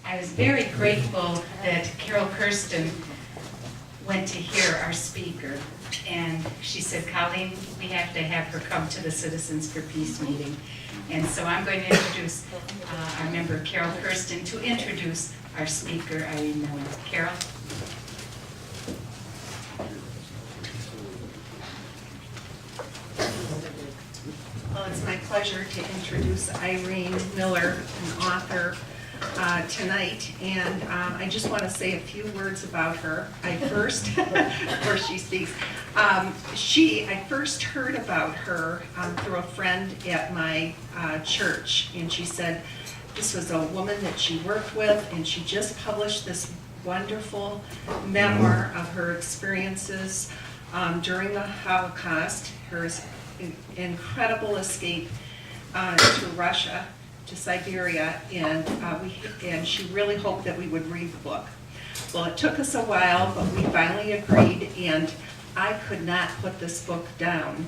I was very grateful that Carol Kirsten went to hear our speaker, and she said, Colleen, we have to have her come to the Citizens for Peace meeting. And so I'm going to introduce our member Carol Kirsten to introduce our speaker, Irene Miller. Carol? Well, it's my pleasure to introduce Irene Miller, an author, tonight, and I just want to say a few words about her. Before she speaks, I first heard about her through a friend at my church, and she said this was a woman that she worked with, and she just published this wonderful memoir of her experiences during the Holocaust, her incredible escape to Russia, to Siberia, and she really hoped that we would read the book. Well, it took us a while, but we finally agreed, and I could not put this book down.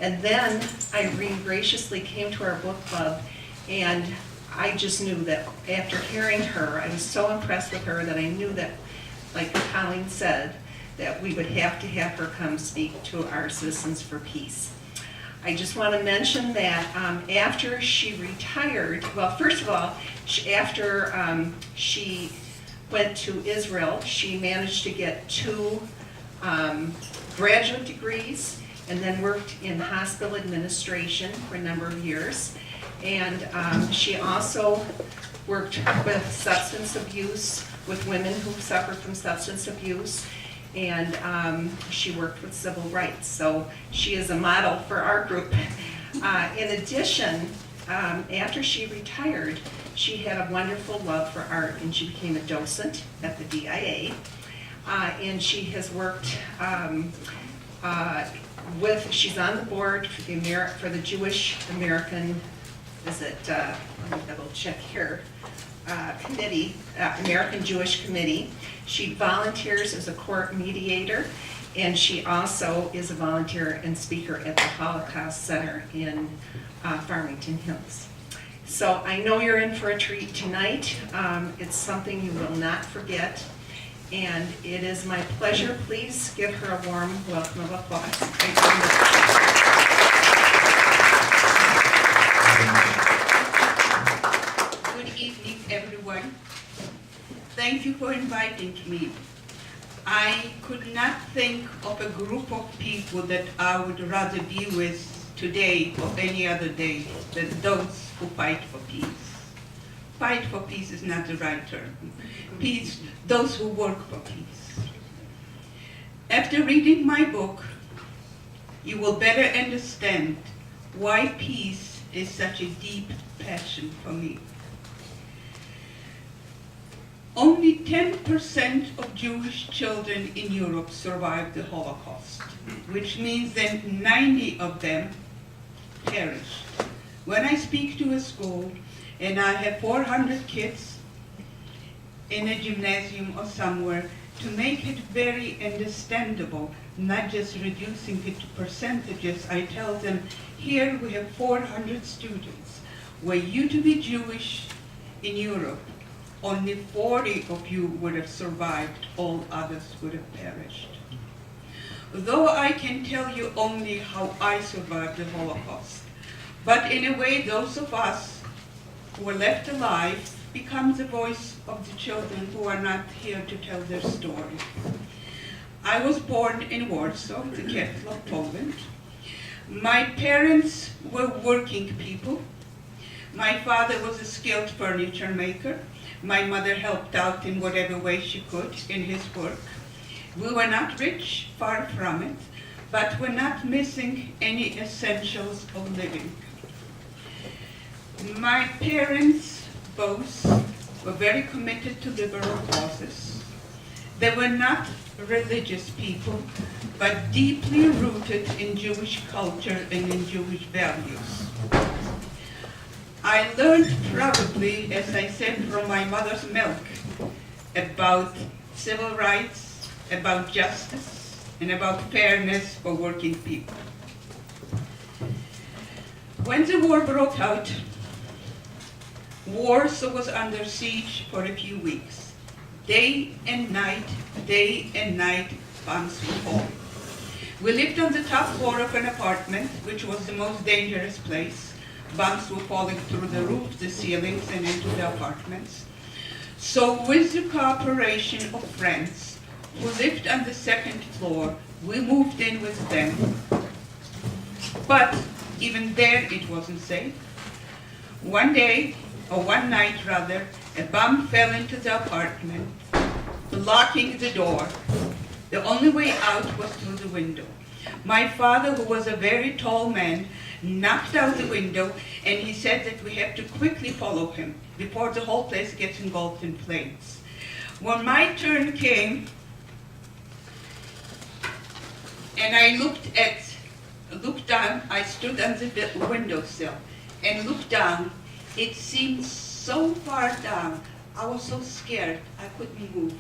And then Irene graciously came to our book club, and I just knew that after hearing her, I was so impressed with her that I knew that, like Colleen said, that we would have to have her come speak to our Citizens for Peace. I just want to mention that after she retired, well, first of all, after she went to Israel, she managed to get 2 graduate degrees and then worked in hospital administration for a number of years. And she also worked with substance abuse, with women who suffered from substance abuse. And she worked with civil rights, so she is a model for our group. In addition, after she retired, she had a wonderful love for art, and she became a docent at the DIA. And she has worked she's on the board for the Jewish American, let me double check here, committee, American Jewish Committee. She volunteers as a court mediator, and she also is a volunteer and speaker at the Holocaust Center in Farmington Hills. So I know you're in for a treat tonight. It's something you will not forget, and it is my pleasure. Please give her a warm welcome of applause. Thank you very much. Good evening, everyone. Thank you for inviting me. I could not think of a group of people that I would rather be with today or any other day than those who fight for peace. Fight for peace is not the right term. Peace, those who work for peace. After reading my book, you will better understand why peace is such a deep passion for me. Only 10% of Jewish children in Europe survived the Holocaust, which means that 90 of them perished. When I speak to a school and I have 400 kids in a gymnasium or somewhere, to make it very understandable, not just reducing it to percentages, I tell them, here we have 400 students. Were you to be Jewish in Europe, only 40 of you would have survived, all others would have perished. Though I can tell you only how I survived the Holocaust, but in a way those of us who were left alive become the voice of the children who are not here to tell their story. I was born in Warsaw, the capital of Poland. My parents were working people. My father was a skilled furniture maker. My mother helped out in whatever way she could in his work. We were not rich, far from it, but we're not missing any essentials of living. My parents both were very committed to liberal causes. They were not religious people, but deeply rooted in Jewish culture and in Jewish values. I learned probably, as I said, from my mother's milk about civil rights, about justice, and about fairness for working people. When the war broke out, Warsaw was under siege for a few weeks. Day and night, bombs would fall. We lived on the top floor of an apartment, which was the most dangerous place. Bombs were falling through the roof, the ceilings, and into the apartments. So with the cooperation of friends who lived on the second floor, we moved in with them. But even there it wasn't safe. One night, a bomb fell into the apartment, blocking the door. The only way out was through the window. My father, who was a very tall man, knocked out the window, and he said that we have to quickly follow him before the whole place gets engulfed in flames. When my turn came, and I looked down, I stood on the windowsill and looked down. It seemed so far down. I was so scared, I couldn't move.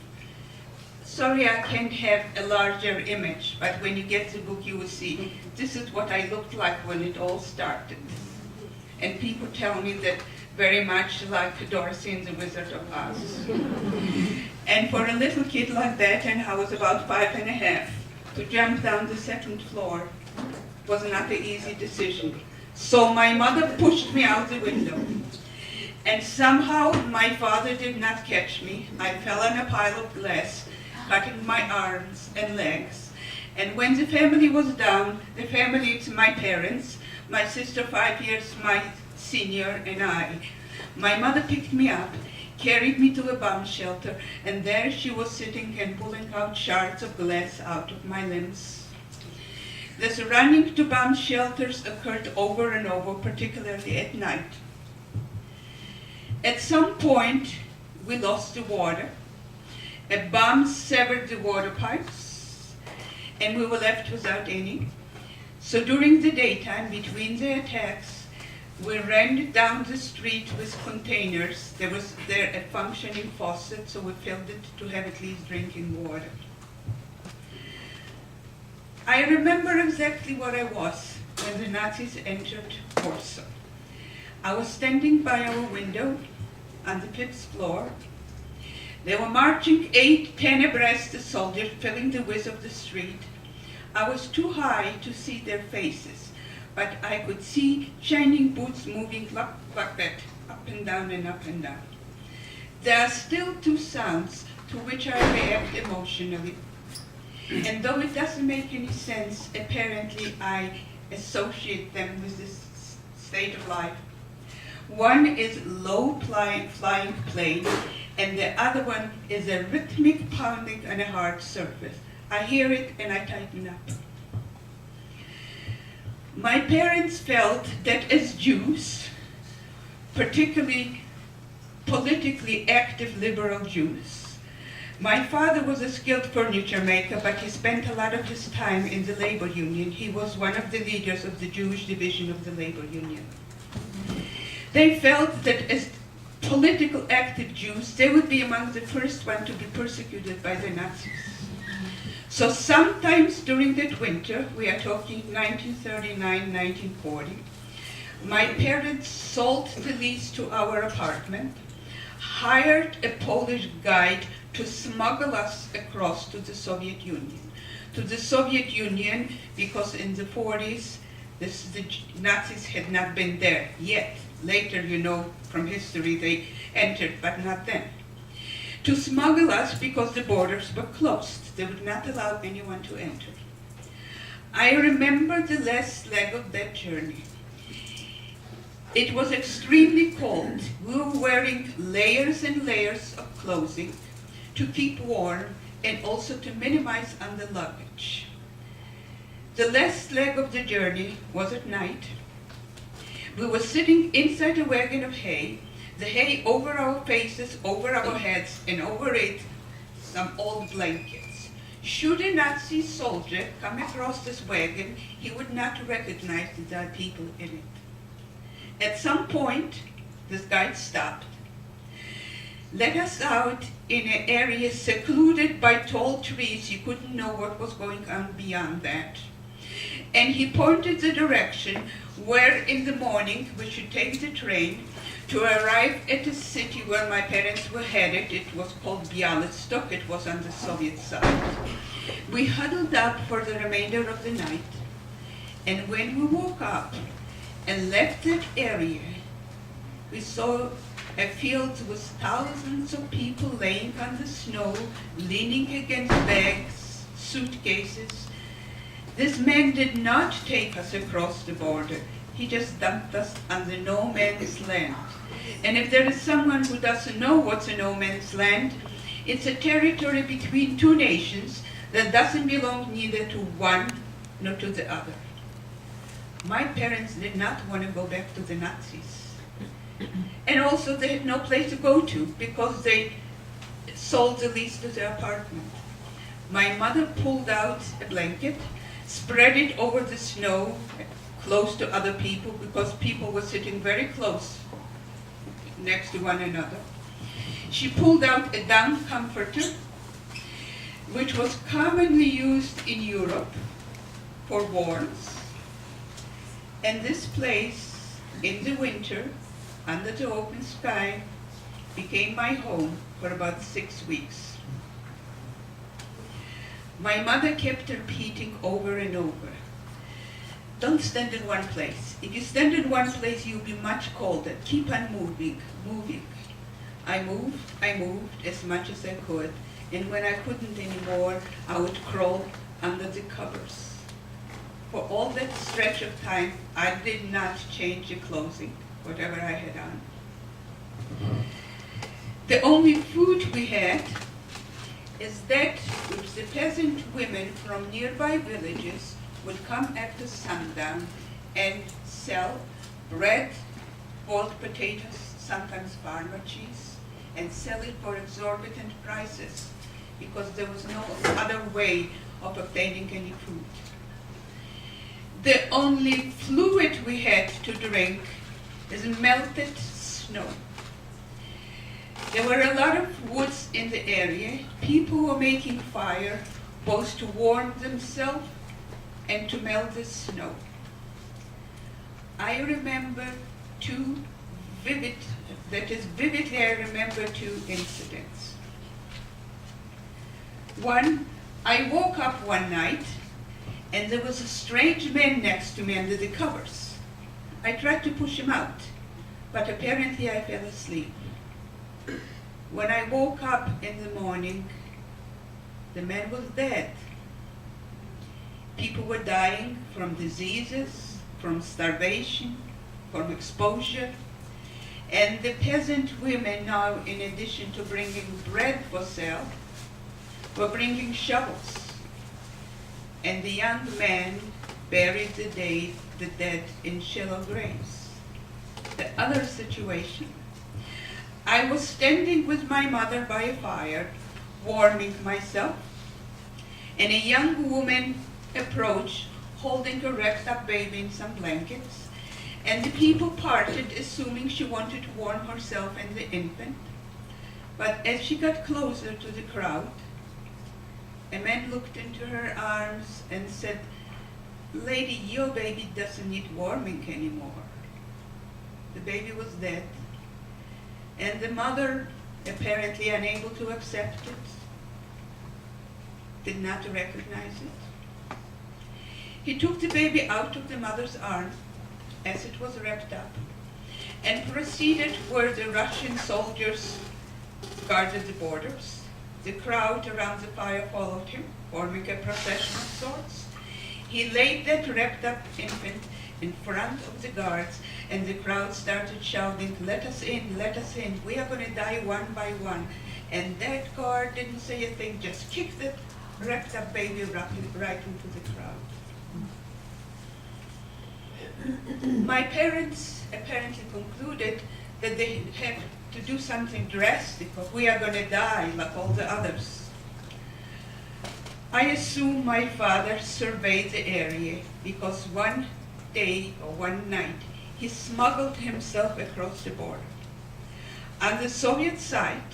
Sorry, I can't have a larger image, but when you get the book, you will see this is what I looked like when it all started. And people tell me that very much like Dorothy in The Wizard of Oz. And for a little kid like that, and I was about 5.5, to jump down the second floor was not an easy decision. So my mother pushed me out the window. And somehow my father did not catch me. I fell on a pile of glass, cutting my arms and legs. And when the family was down, the family, it's my parents, my sister 5 years my senior, and I. My mother picked me up, carried me to a bomb shelter, and there she was sitting and pulling out shards of glass out of my limbs. This running to bomb shelters occurred over and over, particularly at night. At some point, we lost the water. A bomb severed the water pipes, and we were left without any. So during the daytime, between the attacks, we ran down the street with containers. There was a functioning faucet, so we filled it to have at least drinking water. I remember exactly where I was when the Nazis entered Warsaw. I was standing by our window on the 5th floor. They were marching 8, 10 abreast, the soldiers filling the width of the street. I was too high to see their faces, but I could see shining boots moving like that, up and down and up and down. There are still two sounds to which I react emotionally. And though it doesn't make any sense, apparently I associate them with this state of life. One is low flying plane, and the other one is a rhythmic pounding on a hard surface. I hear it and I tighten up. My parents felt that as Jews, particularly politically active liberal Jews, my father was a skilled furniture maker, but he spent a lot of his time in the labor union. He was one of the leaders of the Jewish division of the labor union. They felt that as political active Jews, they would be among the first ones to be persecuted by the Nazis. So sometimes during that winter, we are talking 1939, 1940, my parents sold the lease to our apartment, hired a Polish guide to smuggle us across to the Soviet Union. To the Soviet Union, because in the 40s, the Nazis had not been there yet. Later, you know, from history, they entered, but not then. To smuggle us because the borders were closed. They would not allow anyone to enter. I remember the last leg of that journey. It was extremely cold. We were wearing layers and layers of clothing to keep warm and also to minimize on the luggage. The last leg of the journey was at night. We were sitting inside a wagon of hay, the hay over our faces, over our heads, and over it, some old blankets. Should a Nazi soldier come across this wagon, he would not recognize that there are people in it. At some point, this guide stopped, let us out in an area secluded by tall trees. You couldn't know what was going on beyond that. And he pointed the direction where in the morning we should take the train to arrive at the city where my parents were headed. It was called Bialystok. It was on the Soviet side. We huddled up for the remainder of the night, and when we woke up and left that area, we saw a field with thousands of people laying on the snow, leaning against bags, suitcases. This man did not take us across the border. He just dumped us on the no man's land. And if there is someone who doesn't know what's a no man's land, it's a territory between two nations that doesn't belong neither to one nor to the other. My parents did not want to go back to the Nazis. And also they had no place to go to because they sold the lease to their apartment. My mother pulled out a blanket, spread it over the snow close to other people because people were sitting very close next to one another. She pulled out a down comforter, which was commonly used in Europe for warmth. And this place, in the winter, under the open sky, became my home for about 6 weeks. My mother kept repeating over and over, don't stand in one place. If you stand in one place, you'll be much colder. Keep on moving, moving. I moved as much as I could, and when I couldn't anymore, I would crawl under the covers. For all that stretch of time, I did not change the clothing, whatever I had on. The only food we had is that which the peasant women from nearby villages would come after sundown and sell bread, boiled potatoes, sometimes farmer cheese, and sell it for exorbitant prices because there was no other way of obtaining any food. The only fluid we had to drink is melted snow. There were a lot of woods in the area. People were making fire both to warm themselves and to melt the snow. I remember vividly I remember two incidents. One, I woke up one night and there was a strange man next to me under the covers. I tried to push him out, but apparently I fell asleep. When I woke up in the morning, the man was dead. People were dying from diseases, from starvation, from exposure. And the peasant women now, in addition to bringing bread for sale, were bringing shovels. And the young man buried the dead in shallow graves. The other situation, I was standing with my mother by a fire, warming myself, and a young woman approached, holding a wrapped up baby in some blankets, and the people parted, assuming she wanted to warm herself and the infant. But as she got closer to the crowd, a man looked into her arms and said, "Lady, your baby doesn't need warming anymore." The baby was dead, and the mother, apparently unable to accept it, did not recognize it. He took the baby out of the mother's arm as it was wrapped up and proceeded where the Russian soldiers guarded the borders. The crowd around the fire followed him, forming a procession of sorts. He laid that wrapped up infant in front of the guards, and the crowd started shouting, let us in, we are going to die one by one." And that guard didn't say a thing, just kicked the wrapped up baby right into the crowd. My parents apparently concluded that they had to do something drastic, or we are going to die like all the others. I assume my father surveyed the area because one day or one night he smuggled himself across the border. On the Soviet side,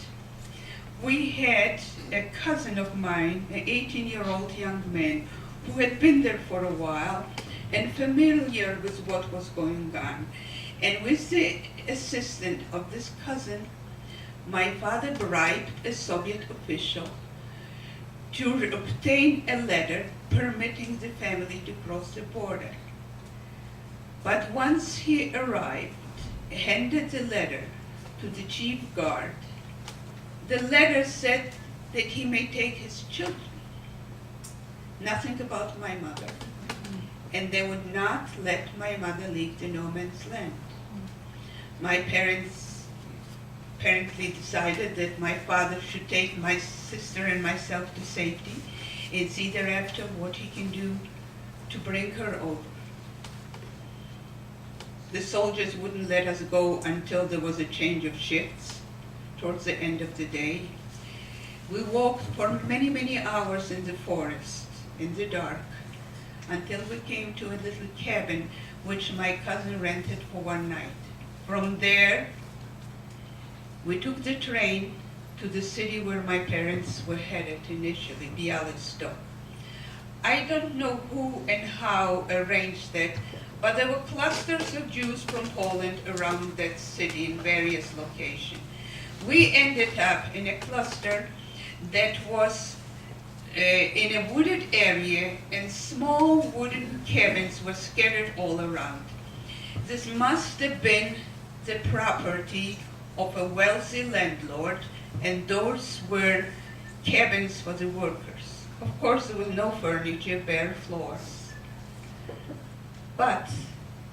we had a cousin of mine, an 18-year-old young man, who had been there for a while and familiar with what was going on. And with the assistance of this cousin, my father bribed a Soviet official to obtain a letter permitting the family to cross the border. But once he arrived, handed the letter to the chief guard, the letter said that he may take his children. Nothing about my mother. And they would not let my mother leave the no man's land. My parents apparently decided that my father should take my sister and myself to safety and see thereafter what he can do to bring her over. The soldiers wouldn't let us go until there was a change of shifts towards the end of the day. We walked for many, many hours in the forest, in the dark, until we came to a little cabin which my cousin rented for one night. From there, we took the train to the city where my parents were headed initially, Białystok. I don't know who and how arranged that, but there were clusters of Jews from Poland around that city in various locations. We ended up in a cluster that was in a wooded area, and small wooden cabins were scattered all around. This must have been the property of a wealthy landlord, and those were cabins for the workers. Of course, there was no furniture, bare floors. But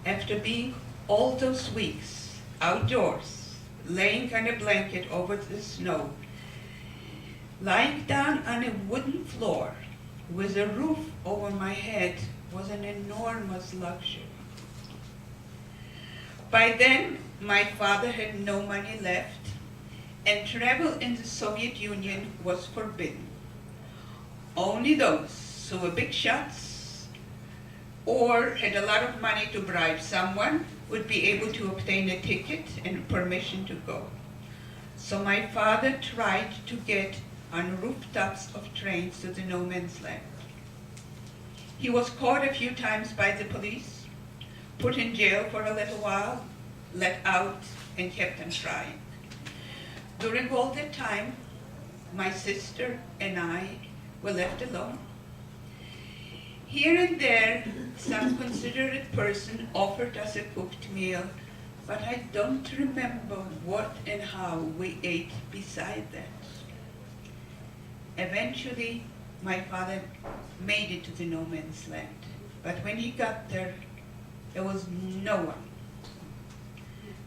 after being all those weeks outdoors, laying on a blanket over the snow, lying down on a wooden floor with a roof over my head was an enormous luxury. By then, my father had no money left, and travel in the Soviet Union was forbidden. Only those who were big shots or had a lot of money to bribe someone would be able to obtain a ticket and permission to go. So my father tried to get on rooftops of trains to the no man's land. He was caught a few times by the police, put in jail for a little while, let out, and kept on trying. During all that time, my sister and I were left alone. Here and there, some considerate person offered us a cooked meal, but I don't remember what and how we ate beside that. Eventually, my father made it to the no man's land, but when he got there, there was no one.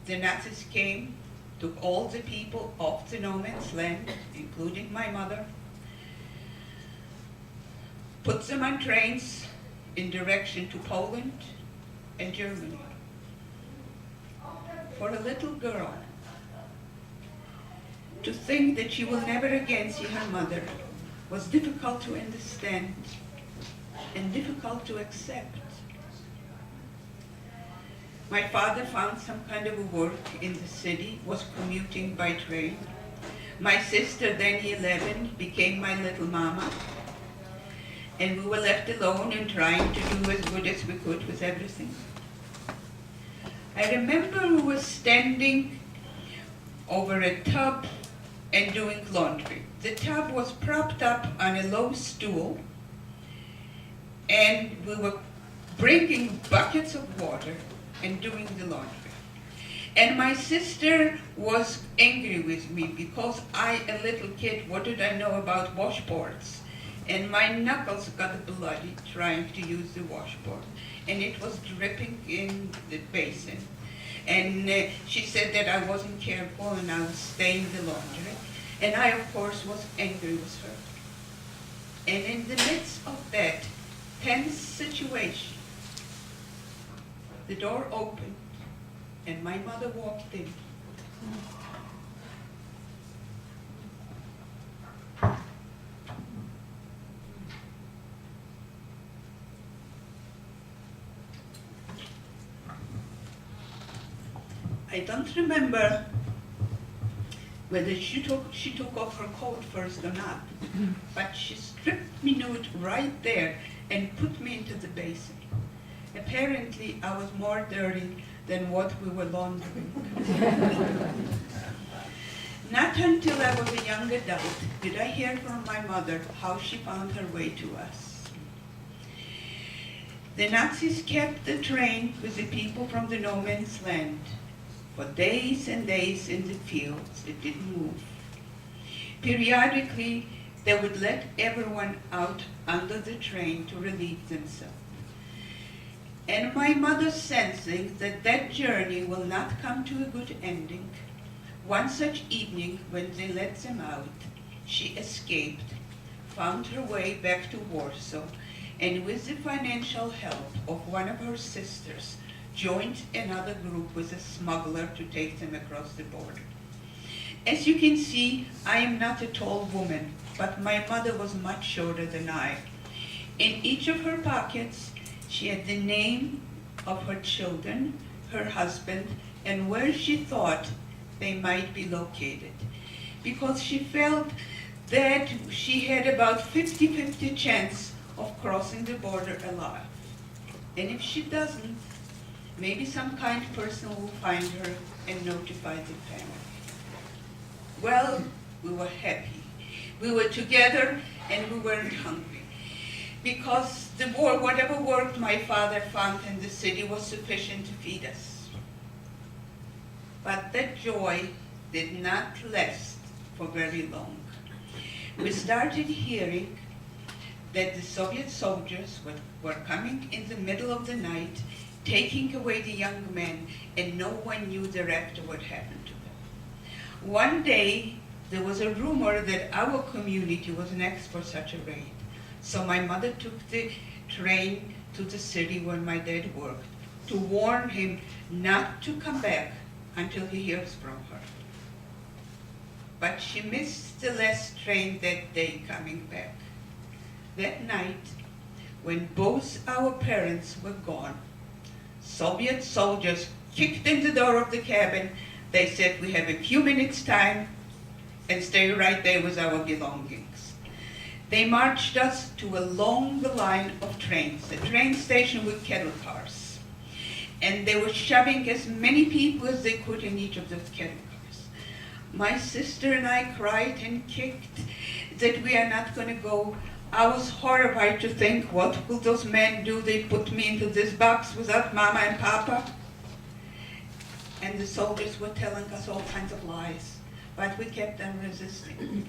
The Nazis came, took all the people off the no man's land, including my mother, put them on trains in direction to Poland and Germany. For a little girl, to think that she will never again see her mother was difficult to understand and difficult to accept. My father found some kind of a work in the city, was commuting by train. My sister, then 11, became my little mama, and we were left alone and trying to do as good as we could with everything. I remember we were standing over a tub and doing laundry. The tub was propped up on a low stool, and we were bringing buckets of water and doing the laundry. And my sister was angry with me because I, a little kid, what did I know about washboards? And my knuckles got bloody trying to use the washboard, and it was dripping in the basin. And she said that I wasn't careful and I was staining the laundry. And I, of course, was angry with her. And in the midst of that tense situation, the door opened and my mother walked in. I don't remember whether she took off her coat first or not, but she stripped me nude right there and put me into the basin. Apparently, I was more dirty than what we were laundering. Not until I was a young adult did I hear from my mother how she found her way to us. The Nazis kept the train with the people from the no man's land. For days and days in the fields, it didn't move. Periodically, they would let everyone out under the train to relieve themselves. And my mother, sensing that that journey will not come to a good ending, one such evening when they let them out, she escaped, found her way back to Warsaw, and with the financial help of one of her sisters, joined another group with a smuggler to take them across the border. As you can see, I am not a tall woman, but my mother was much shorter than I. In each of her pockets, she had the name of her children, her husband, and where she thought they might be located, because she felt that she had about 50-50 chance of crossing the border alive. And if she doesn't, maybe some kind person will find her and notify the family. Well, we were happy. We were together and we weren't hungry, because the war, whatever work my father found in the city was sufficient to feed us. But that joy did not last for very long. We started hearing that the Soviet soldiers were coming in the middle of the night, taking away the young men, and no one knew thereafter what happened to them. One day, there was a rumor that our community was next for such a raid. So my mother took the train to the city where my dad worked to warn him not to come back until he hears from her. But she missed the last train that day coming back. That night, when both our parents were gone, Soviet soldiers kicked in the door of the cabin. They said, "We have a few minutes time and stay right there with our belongings." They marched us to a long line of trains, a train station with cattle cars. And they were shoving as many people as they could in each of those cattle cars. My sister and I cried and kicked that we are not going to go. I was horrified to think, what will those men do? They put me into this box without Mama and Papa. And the soldiers were telling us all kinds of lies, but we kept on resisting.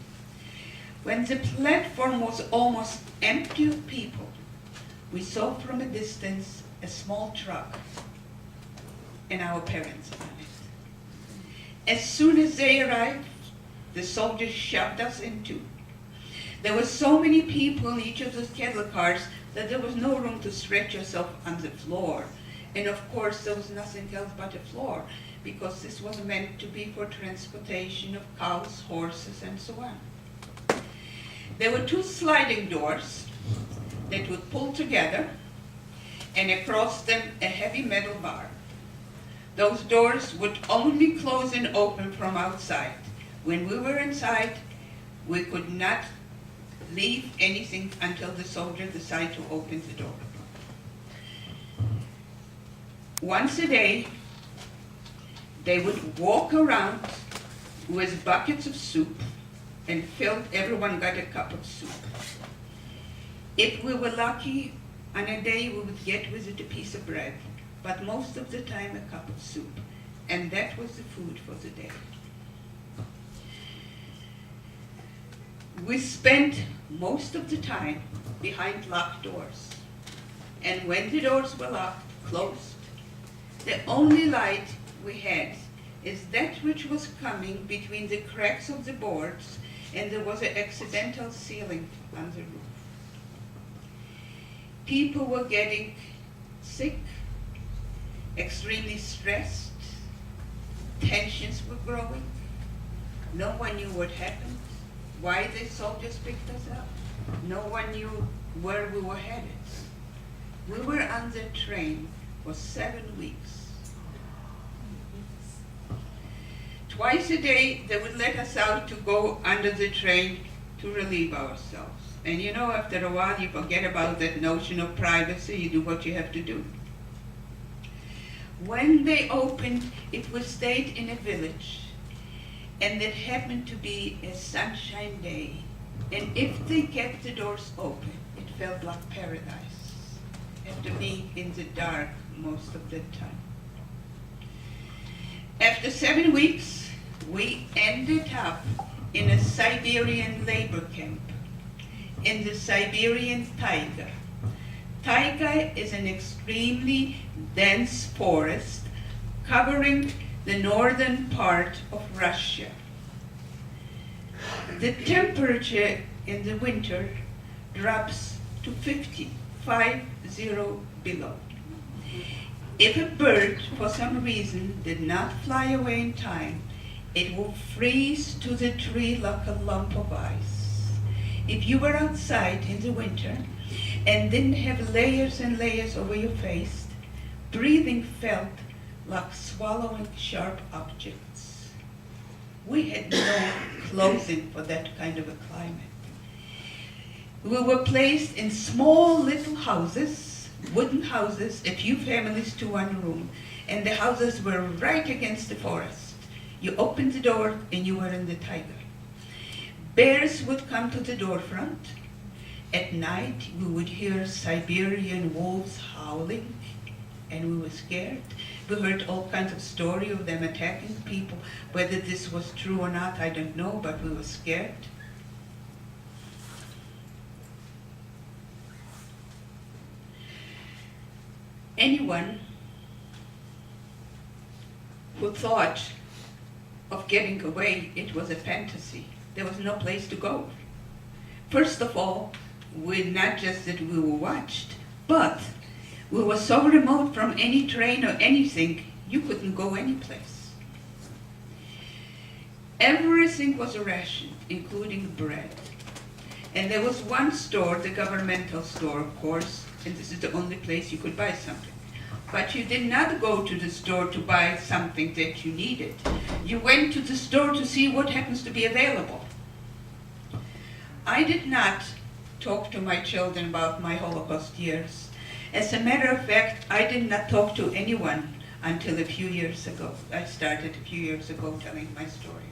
When the platform was almost empty of people, we saw from a distance a small truck and our parents on it. As soon as they arrived, the soldiers shoved us in two. There were so many people in each of those cattle cars that there was no room to stretch yourself on the floor. And of course, there was nothing else but a floor, because this was meant to be for transportation of cows, horses, and so on. There were two sliding doors that would pull together, and across them a heavy metal bar. Those doors would only close and open from outside. When we were inside, we could not leave anything until the soldier decided to open the door. Once a day, they would walk around with buckets of soup and everyone got a cup of soup. If we were lucky, on a day we would get with it a piece of bread, but most of the time a cup of soup, and that was the food for the day. We spent most of the time behind locked doors, and when the doors were locked, closed, the only light we had is that which was coming between the cracks of the boards, and there was an accidental ceiling on the roof. People were getting sick, extremely stressed, tensions were growing. No one knew what happened, why the soldiers picked us up. No one knew where we were headed. We were on the train for 7 weeks. Twice a day, they would let us out to go under the train to relieve ourselves. And you know, after a while, you forget about that notion of privacy. You do what you have to do. When they opened, it was stayed in a village, and it happened to be a sunshine day. And if they kept the doors open, it felt like paradise, after being in the dark most of the time. After 7 weeks, we ended up in a Siberian labor camp, in the Siberian taiga. Taiga is an extremely dense forest covering the northern part of Russia. The temperature in the winter drops to 50 below. If a bird, for some reason, did not fly away in time, it will freeze to the tree like a lump of ice. If you were outside in the winter and didn't have layers and layers over your face, breathing felt like swallowing sharp objects. We had no clothing for that kind of a climate. We were placed in small little houses, wooden houses, a few families to one room, and the houses were right against the forest. You opened the door and you were in the taiga. Bears would come to the door front. At night we would hear Siberian wolves howling, and we were scared. We heard all kinds of stories of them attacking people. Whether this was true or not, I don't know, but we were scared. Anyone who thought of getting away, it was a fantasy. There was no place to go. First of all, not just that we were watched, but we were so remote from any train or anything, you couldn't go anyplace. Everything was rationed, including bread. And there was one store, the governmental store, of course, and this is the only place you could buy something. But you did not go to the store to buy something that you needed. You went to the store to see what happens to be available. I did not talk to my children about my Holocaust years. As a matter of fact, I did not talk to anyone until a few years ago. I started a few years ago telling my story.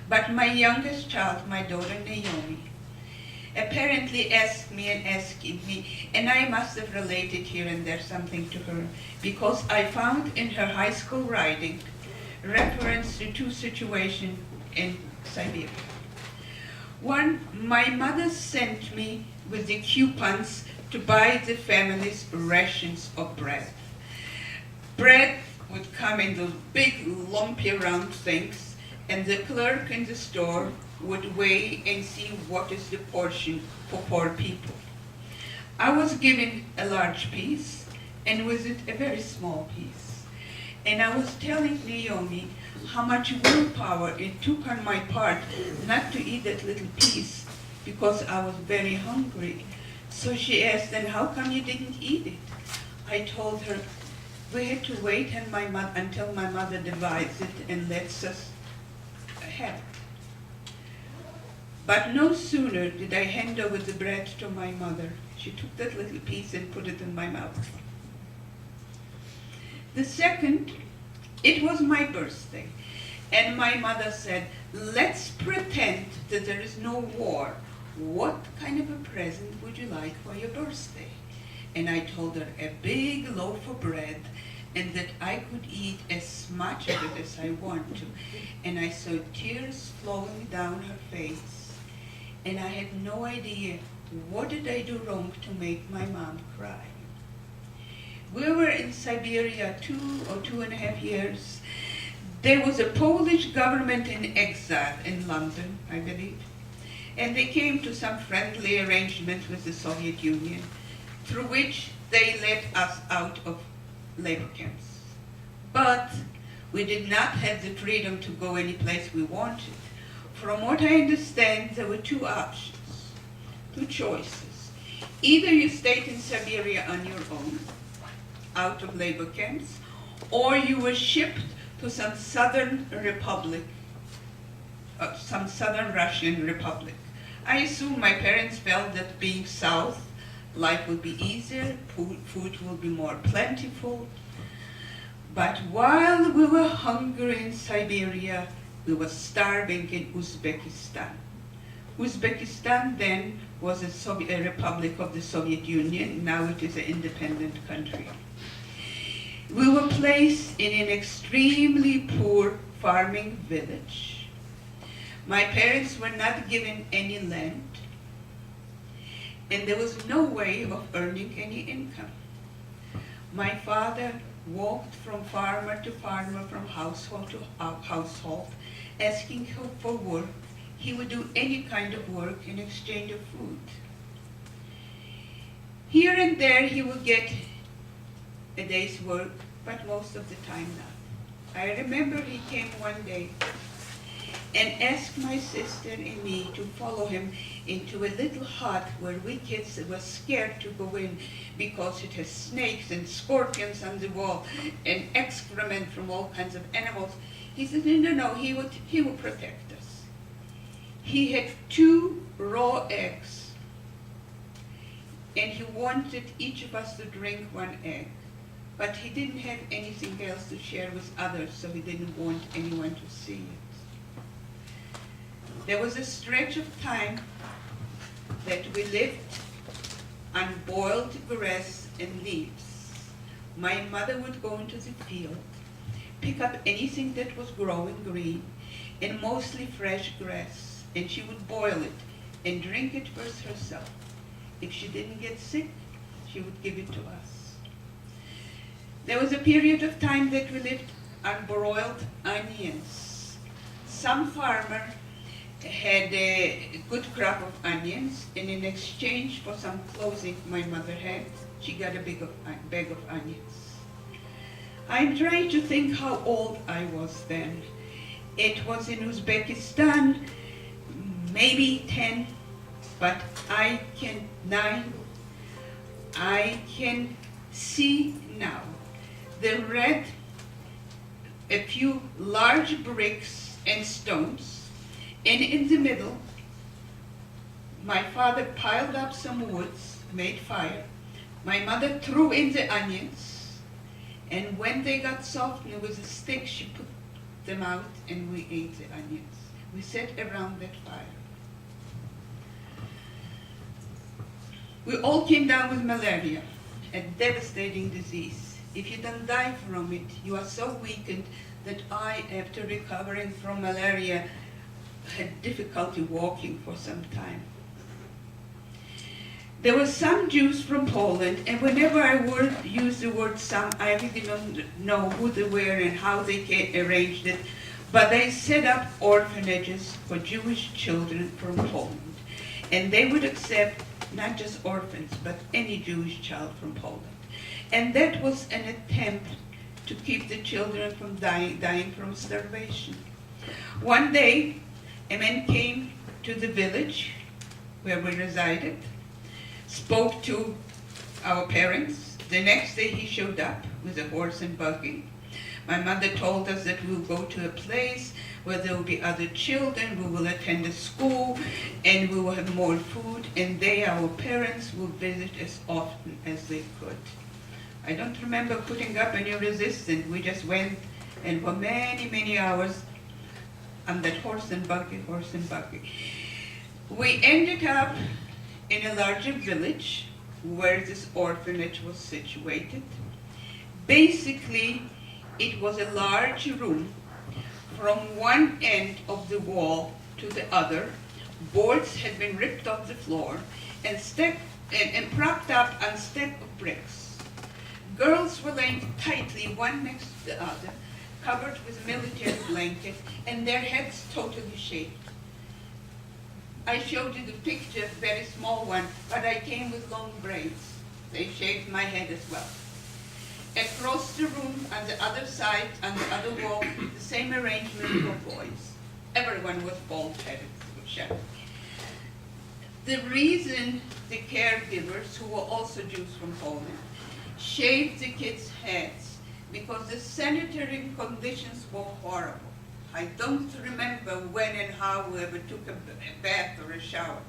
But my youngest child, my daughter Naomi, apparently asked me, and I must have related here and there something to her, because I found in her high school writing reference to 2 situations in Siberia. One, my mother sent me with the coupons to buy the family's rations of bread. Bread would come in those big lumpy round things, and the clerk in the store would weigh and see what is the portion for 4 people. I was given a large piece, and with it a very small piece. And I was telling Naomi how much willpower it took on my part not to eat that little piece because I was very hungry. So she asked, then how come you didn't eat it? I told her, we had to wait until my mother divides it and lets us have it. But no sooner did I hand over the bread to my mother, she took that little piece and put it in my mouth. The second, it was my birthday, and my mother said, let's pretend that there is no war. What kind of a present would you like for your birthday? And I told her a big loaf of bread, and that I could eat as much of it as I want to. And I saw tears flowing down her face, and I had no idea what did I do wrong to make my mom cry. We were in Siberia 2 or 2.5 years. There was a Polish government in exile in London, I believe, and they came to some friendly arrangement with the Soviet Union, through which they let us out of labor camps. But we did not have the freedom to go any place we wanted. From what I understand, there were 2 options, 2 choices. Either you stayed in Siberia on your own, out of labor camps, or you were shipped to some southern republic, some southern Russian republic. I assume my parents felt that being south, life would be easier, food will be more plentiful. But while we were hungry in Siberia, we were starving in Uzbekistan. Uzbekistan then was a republic of the Soviet Union. Now it is an independent country. We were placed in an extremely poor farming village. My parents were not given any land, and there was no way of earning any income. My father walked from farmer to farmer, from household to household, asking for work. He would do any kind of work in exchange of food. Here and there he would get a day's work, but most of the time not. I remember he came one day and asked my sister and me to follow him into a little hut where we kids were scared to go in because it has snakes and scorpions on the wall and excrement from all kinds of animals. He said, no, he would protect us. He had 2 raw eggs, and he wanted each of us to drink 1 egg. But he didn't have anything else to share with others, so he didn't want anyone to see it. There was a stretch of time that we lived on boiled grass and leaves. My mother would go into the field, pick up anything that was growing green, and mostly fresh grass, and she would boil it and drink it first herself. If she didn't get sick, she would give it to us. There was a period of time that we lived on broiled onions. Some farmer had a good crop of onions, and in exchange for some clothing my mother had, she got a bag of onions. I'm trying to think how old I was then. It was in Uzbekistan, maybe 10, but 9. I can see now the red, a few large bricks and stones, and in the middle, my father piled up some woods, made fire. My mother threw in the onions, and when they got soft and with a stick, she put them out and we ate the onions. We sat around that fire. We all came down with malaria, a devastating disease. If you don't die from it, you are so weakened that I, after recovering from malaria, had difficulty walking for some time. There were some Jews from Poland, and whenever I use the word some, I really don't know who they were and how they arranged it, but they set up orphanages for Jewish children from Poland. And they would accept not just orphans, but any Jewish child from Poland. And that was an attempt to keep the children from dying from starvation. One day, a man came to the village where we resided, spoke to our parents. The next day he showed up with a horse and buggy. My mother told us that we will go to a place where there will be other children, we will attend a school, and we will have more food, and they, our parents, will visit as often as they could. I don't remember putting up any resistance. We just went, and for many, many hours, on that horse and buggy. We ended up in a larger village where this orphanage was situated. Basically, it was a large room from one end of the wall to the other. Boards had been ripped off the floor and propped up on stacks of bricks. Girls were laying tightly one next to the other, covered with military blankets, and their heads totally shaved. I showed you the picture, very small one, but I came with long braids. They shaved my head as well. Across the room, on the other side, on the other wall, the same arrangement for boys. Everyone was bald-headed. The reason the caregivers, who were also Jews from Poland, shaved the kids' heads because the sanitary conditions were horrible. I don't remember when and how we ever took a bath or a shower.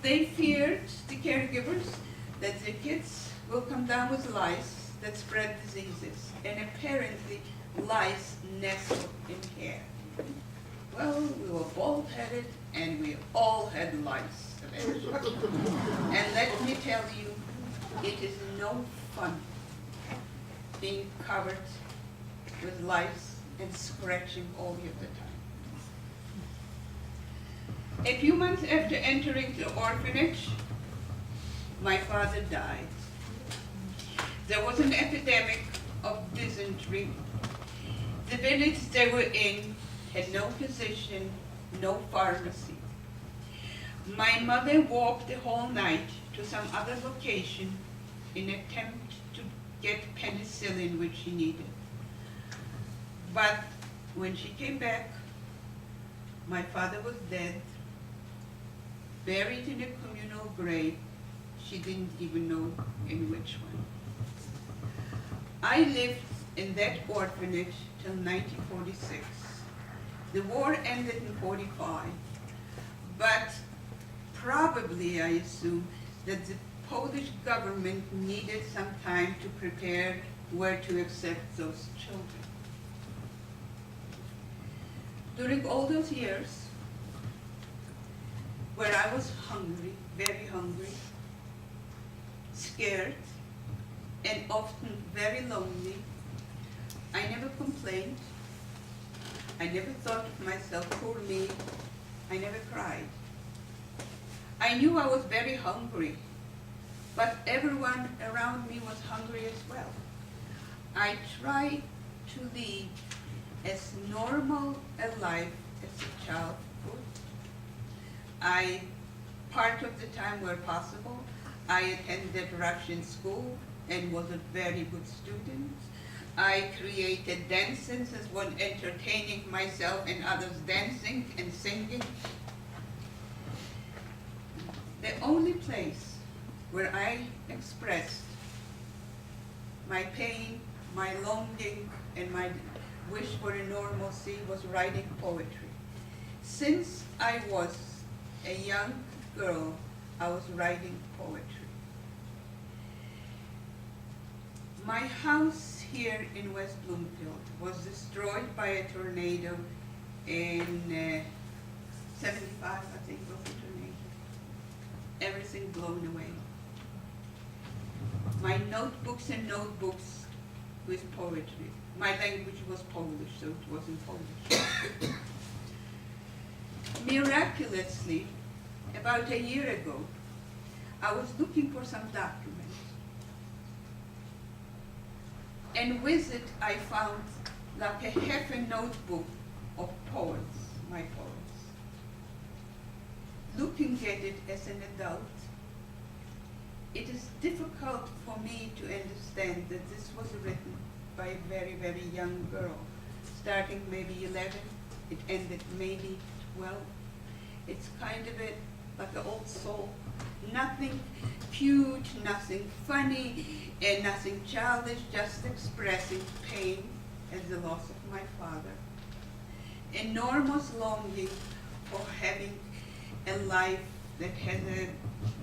They feared, the caregivers, that the kids will come down with lice that spread diseases, and apparently lice nestled in hair. Well, we were bald-headed, and we all had lice eventually. And let me tell you, it is no fun being covered with lice and scratching all of the time. A few months after entering the orphanage, my father died. There was an epidemic of dysentery. The village they were in had no physician, no pharmacy. My mother walked the whole night to some other location in an attempt to get penicillin, which she needed. But when she came back, my father was dead, buried in a communal grave. She didn't even know in which one. I lived in that orphanage till 1946. The war ended in 45, but probably, I assume, that the Polish government needed some time to prepare where to accept those children. During all those years, where I was hungry, very hungry, scared, and often very lonely, I never complained. I never thought of myself, poor me. I never cried. I knew I was very hungry, but everyone around me was hungry as well. I tried to lead as normal a life as a child would. Part of the time where possible, I attended Russian school and was a very good student. I created dances as one entertaining myself and others dancing and singing. The only place where I expressed my pain, my longing, and my wish for a normalcy was writing poetry. Since I was a young girl, I was writing poetry. My house here in West Bloomfield was destroyed by a tornado in 75, I think was the tornado. Everything blown away. My notebooks and notebooks with poetry. My language was Polish, so it was in Polish. Miraculously, about a year ago, I was looking for some documents. And with it, I found like a half a notebook of poems, my poems. Looking at it as an adult, it is difficult for me to understand that this was written by a very, very young girl, starting maybe 11, it ended maybe 12. It's kind of like an old soul. Nothing cute, nothing funny, and nothing childish, just expressing pain at the loss of my father. Enormous longing for having a life that has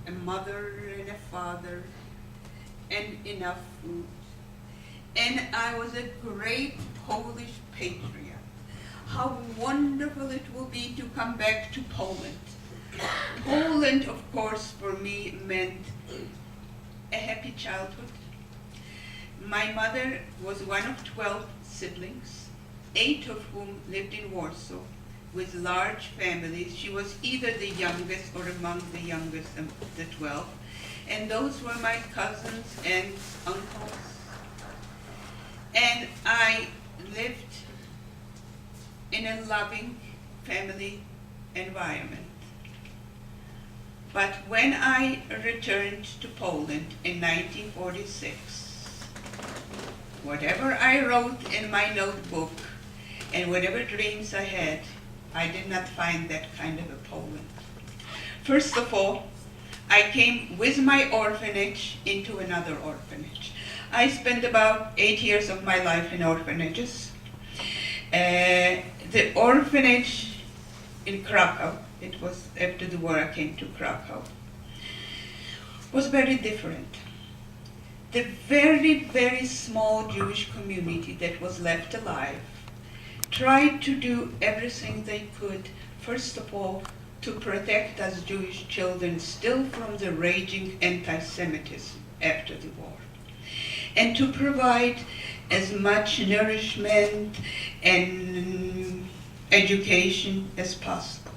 a mother and a father and enough food. And I was a great Polish patriot. How wonderful it will be to come back to Poland. Poland, of course, for me meant a happy childhood. My mother was one of 12 siblings, 8 of whom lived in Warsaw with large families. She was either the youngest or among the youngest of the 12. And those were my cousins and uncles. And I lived in a loving family environment. But when I returned to Poland in 1946, whatever I wrote in my notebook and whatever dreams I had, I did not find that kind of a Poland. First of all, I came with my orphanage into another orphanage. I spent about 8 years of my life in orphanages. The orphanage in Krakow, it was after the war I came to Krakow, was very different. the very, very small Jewish community that was left alive tried to do everything they could, first of all, to protect us Jewish children still from the raging anti-Semitism after the war, and to provide as much nourishment and education as possible.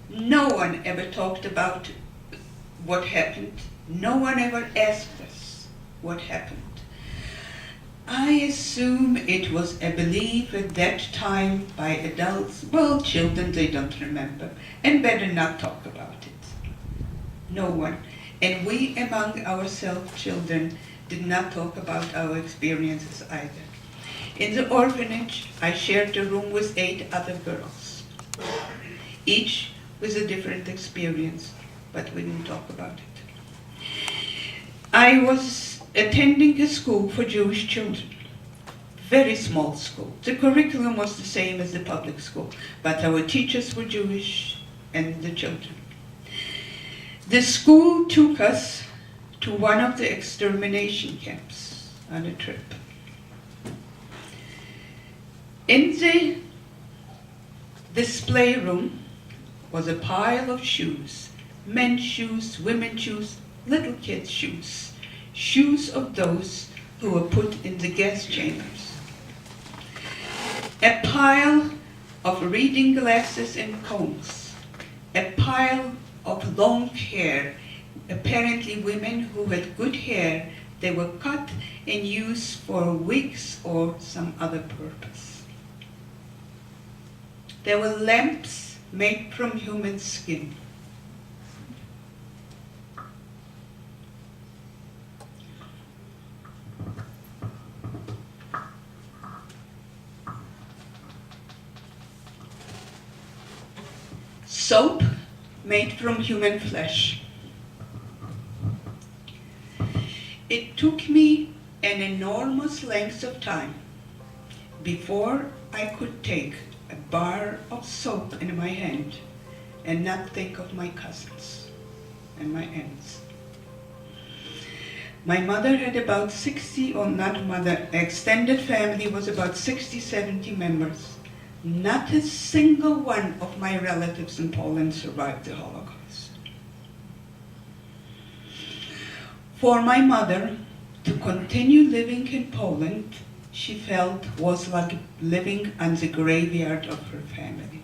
No one ever talked about what happened. No one ever asked us what happened. I assume it was a belief at that time by adults, well, children, they don't remember, and better not talk about it. No one. And we among ourselves, children, did not talk about our experiences either. In the orphanage, I shared a room with 8 other girls, each with a different experience, but we didn't talk about it. I was attending a school for Jewish children, very small school. The curriculum was the same as the public school, but our teachers were Jewish and the children. The school took us to one of the extermination camps on a trip. In the display room was a pile of shoes, men's shoes, women's shoes, little kids' shoes, shoes of those who were put in the gas chambers. A pile of reading glasses and combs, a pile of long hair, apparently women who had good hair, they were cut and used for wigs or some other purpose. There were lamps made from human skin. Soap made from human flesh. It took me an enormous length of time before I could take a bar of soap in my hand and not think of my cousins and my aunts. My mother had about 60, or not mother, extended family was about 60, 70 members. Not a single one of my relatives in Poland survived the Holocaust. For my mother to continue living in Poland, she felt was like living on the graveyard of her family.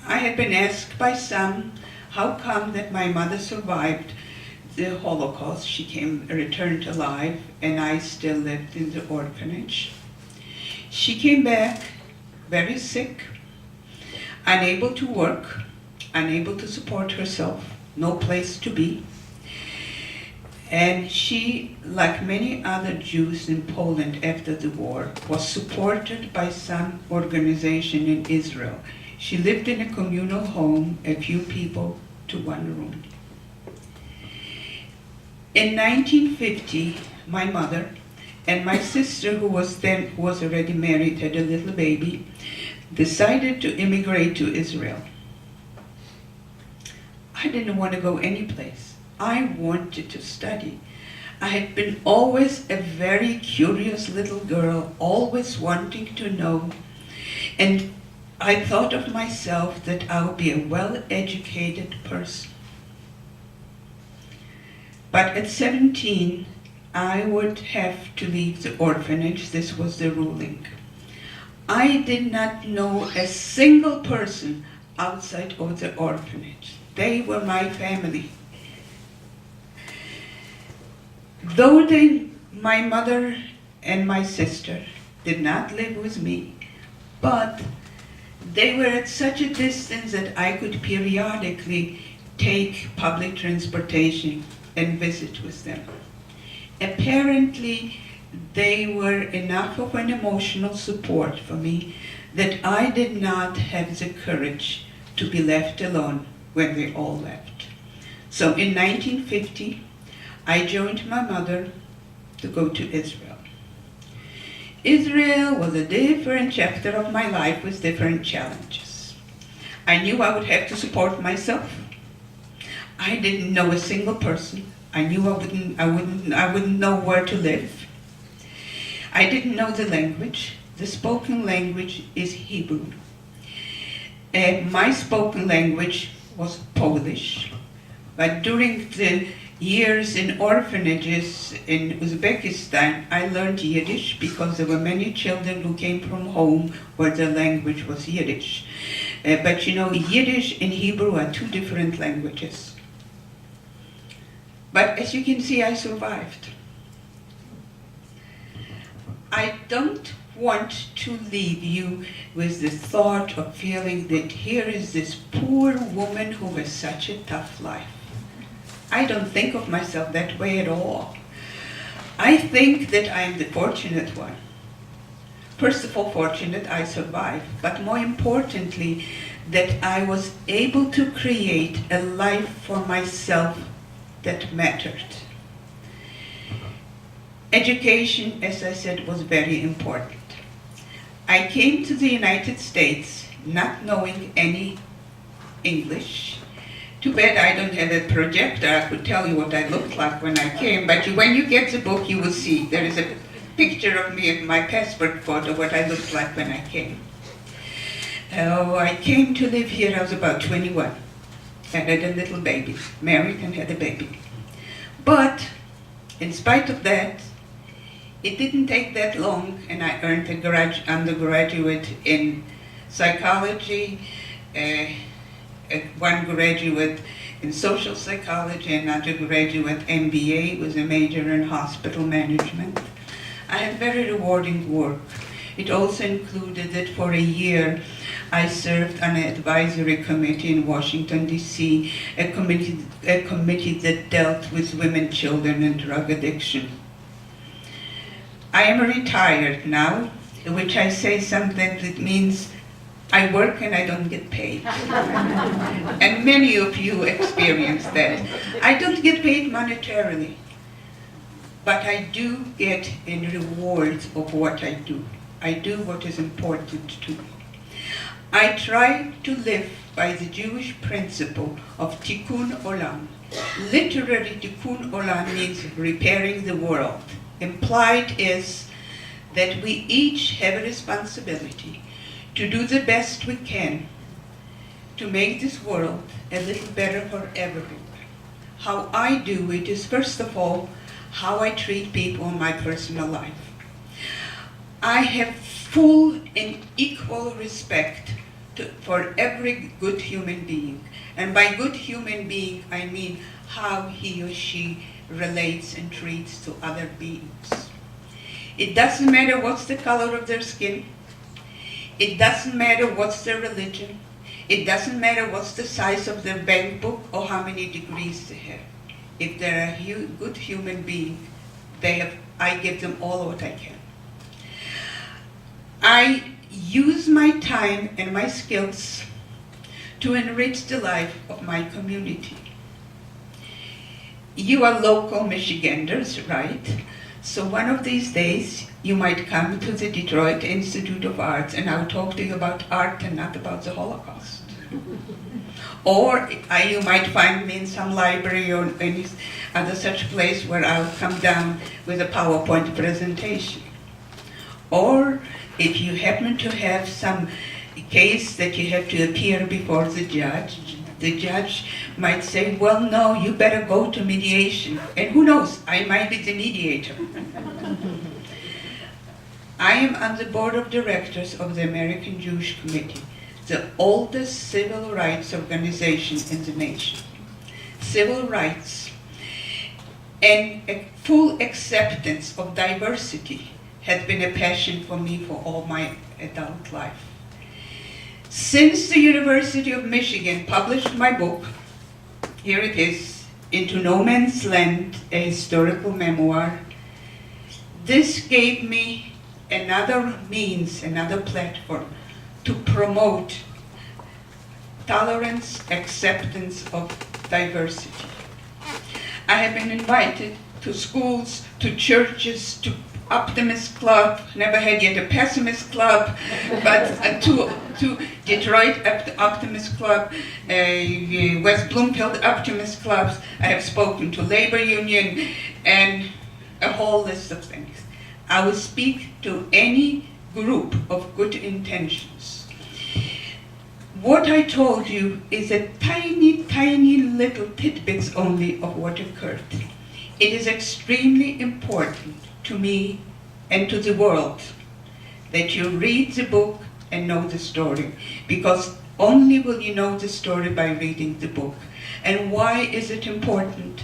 I had been asked by some, how come that my mother survived the Holocaust? She returned alive, and I still lived in the orphanage. She came back very sick, unable to work, unable to support herself, no place to be. And she, like many other Jews in Poland after the war, was supported by some organization in Israel. She lived in a communal home, a few people to one room. In 1950, my mother and my sister, who was already married, had a little baby, decided to immigrate to Israel. I didn't want to go anyplace. I wanted to study. I had been always a very curious little girl, always wanting to know. And I thought of myself that I would be a well-educated person. But at 17, I would have to leave the orphanage. This was the ruling. I did not know a single person outside of the orphanage. They were my family. Though my mother and my sister did not live with me, but they were at such a distance that I could periodically take public transportation and visit with them. Apparently, they were enough of an emotional support for me that I did not have the courage to be left alone when they all left. So in 1950, I joined my mother to go to Israel. Israel was a different chapter of my life with different challenges. I knew I would have to support myself. I didn't know a single person. I knew I wouldn't know where to live. I didn't know the language. The spoken language is Hebrew. My spoken language was Polish. But during the years in orphanages in Uzbekistan, I learned Yiddish because there were many children who came from home where their language was Yiddish. But you know, Yiddish and Hebrew are two different languages. But as you can see, I survived. I don't want to leave you with the thought of feeling that here is this poor woman who has such a tough life. I don't think of myself that way at all. I think that I'm the fortunate one. First of all, fortunate I survived, but more importantly, that I was able to create a life for myself that mattered. Education, as I said, was very important. I came to the United States not knowing any English. Too bad I don't have a projector. I could tell you what I looked like when I came, but when you get the book, you will see. There is a picture of me in my passport photo, what I looked like when I came. I came to live here, I was about 21. I had a little baby, married and had a baby. But in spite of that, it didn't take that long, and I earned a undergraduate in psychology, one graduate in social psychology, and undergraduate MBA with a major in hospital management. I had very rewarding work. It also included that for a year I served on an advisory committee in Washington, D.C., a committee that dealt with women, children, and drug addiction. I am retired now, which I say something that means I work and I don't get paid. And many of you experience that. I don't get paid monetarily, but I do get in rewards of what I do. I do what is important to me. I try to live by the Jewish principle of tikkun olam. Literally, tikkun olam means repairing the world. Implied is that we each have a responsibility to do the best we can to make this world a little better for everyone. How I do it is, first of all, how I treat people in my personal life. I have full and equal respect for every good human being. And by good human being, I mean how he or she relates and treats to other beings. It doesn't matter what's the color of their skin. It doesn't matter what's their religion. It doesn't matter what's the size of their bank book or how many degrees they have. If they're a good human being, I give them all what I can. I use my time and my skills to enrich the life of my community. You are local Michiganders, right? So one of these days, you might come to the Detroit Institute of Arts and I'll talk to you about art and not about the Holocaust. Or you might find me in some library or any other such place where I'll come down with a PowerPoint presentation. Or if you happen to have some case that you have to appear before the judge might say, well, no, you better go to mediation. And who knows, I might be the mediator. I am on the board of directors of the American Jewish Committee, the oldest civil rights organization in the nation. Civil rights and a full acceptance of diversity has been a passion for me for all my adult life. Since the University of Michigan published my book, here it is, Into No Man's Land, a Historical Memoir, this gave me another means, another platform to promote tolerance, acceptance of diversity. I have been invited to schools, to churches, to optimist club, never had yet a pessimist club, but two Detroit optimist club, West Bloomfield optimist clubs. I have spoken to labor union and a whole list of things. I will speak to any group of good intentions. What I told you is a tiny, tiny little tidbits only of what occurred. It is extremely important to me and to the world that you read the book and know the story, because only will you know the story by reading the book. And why is it important?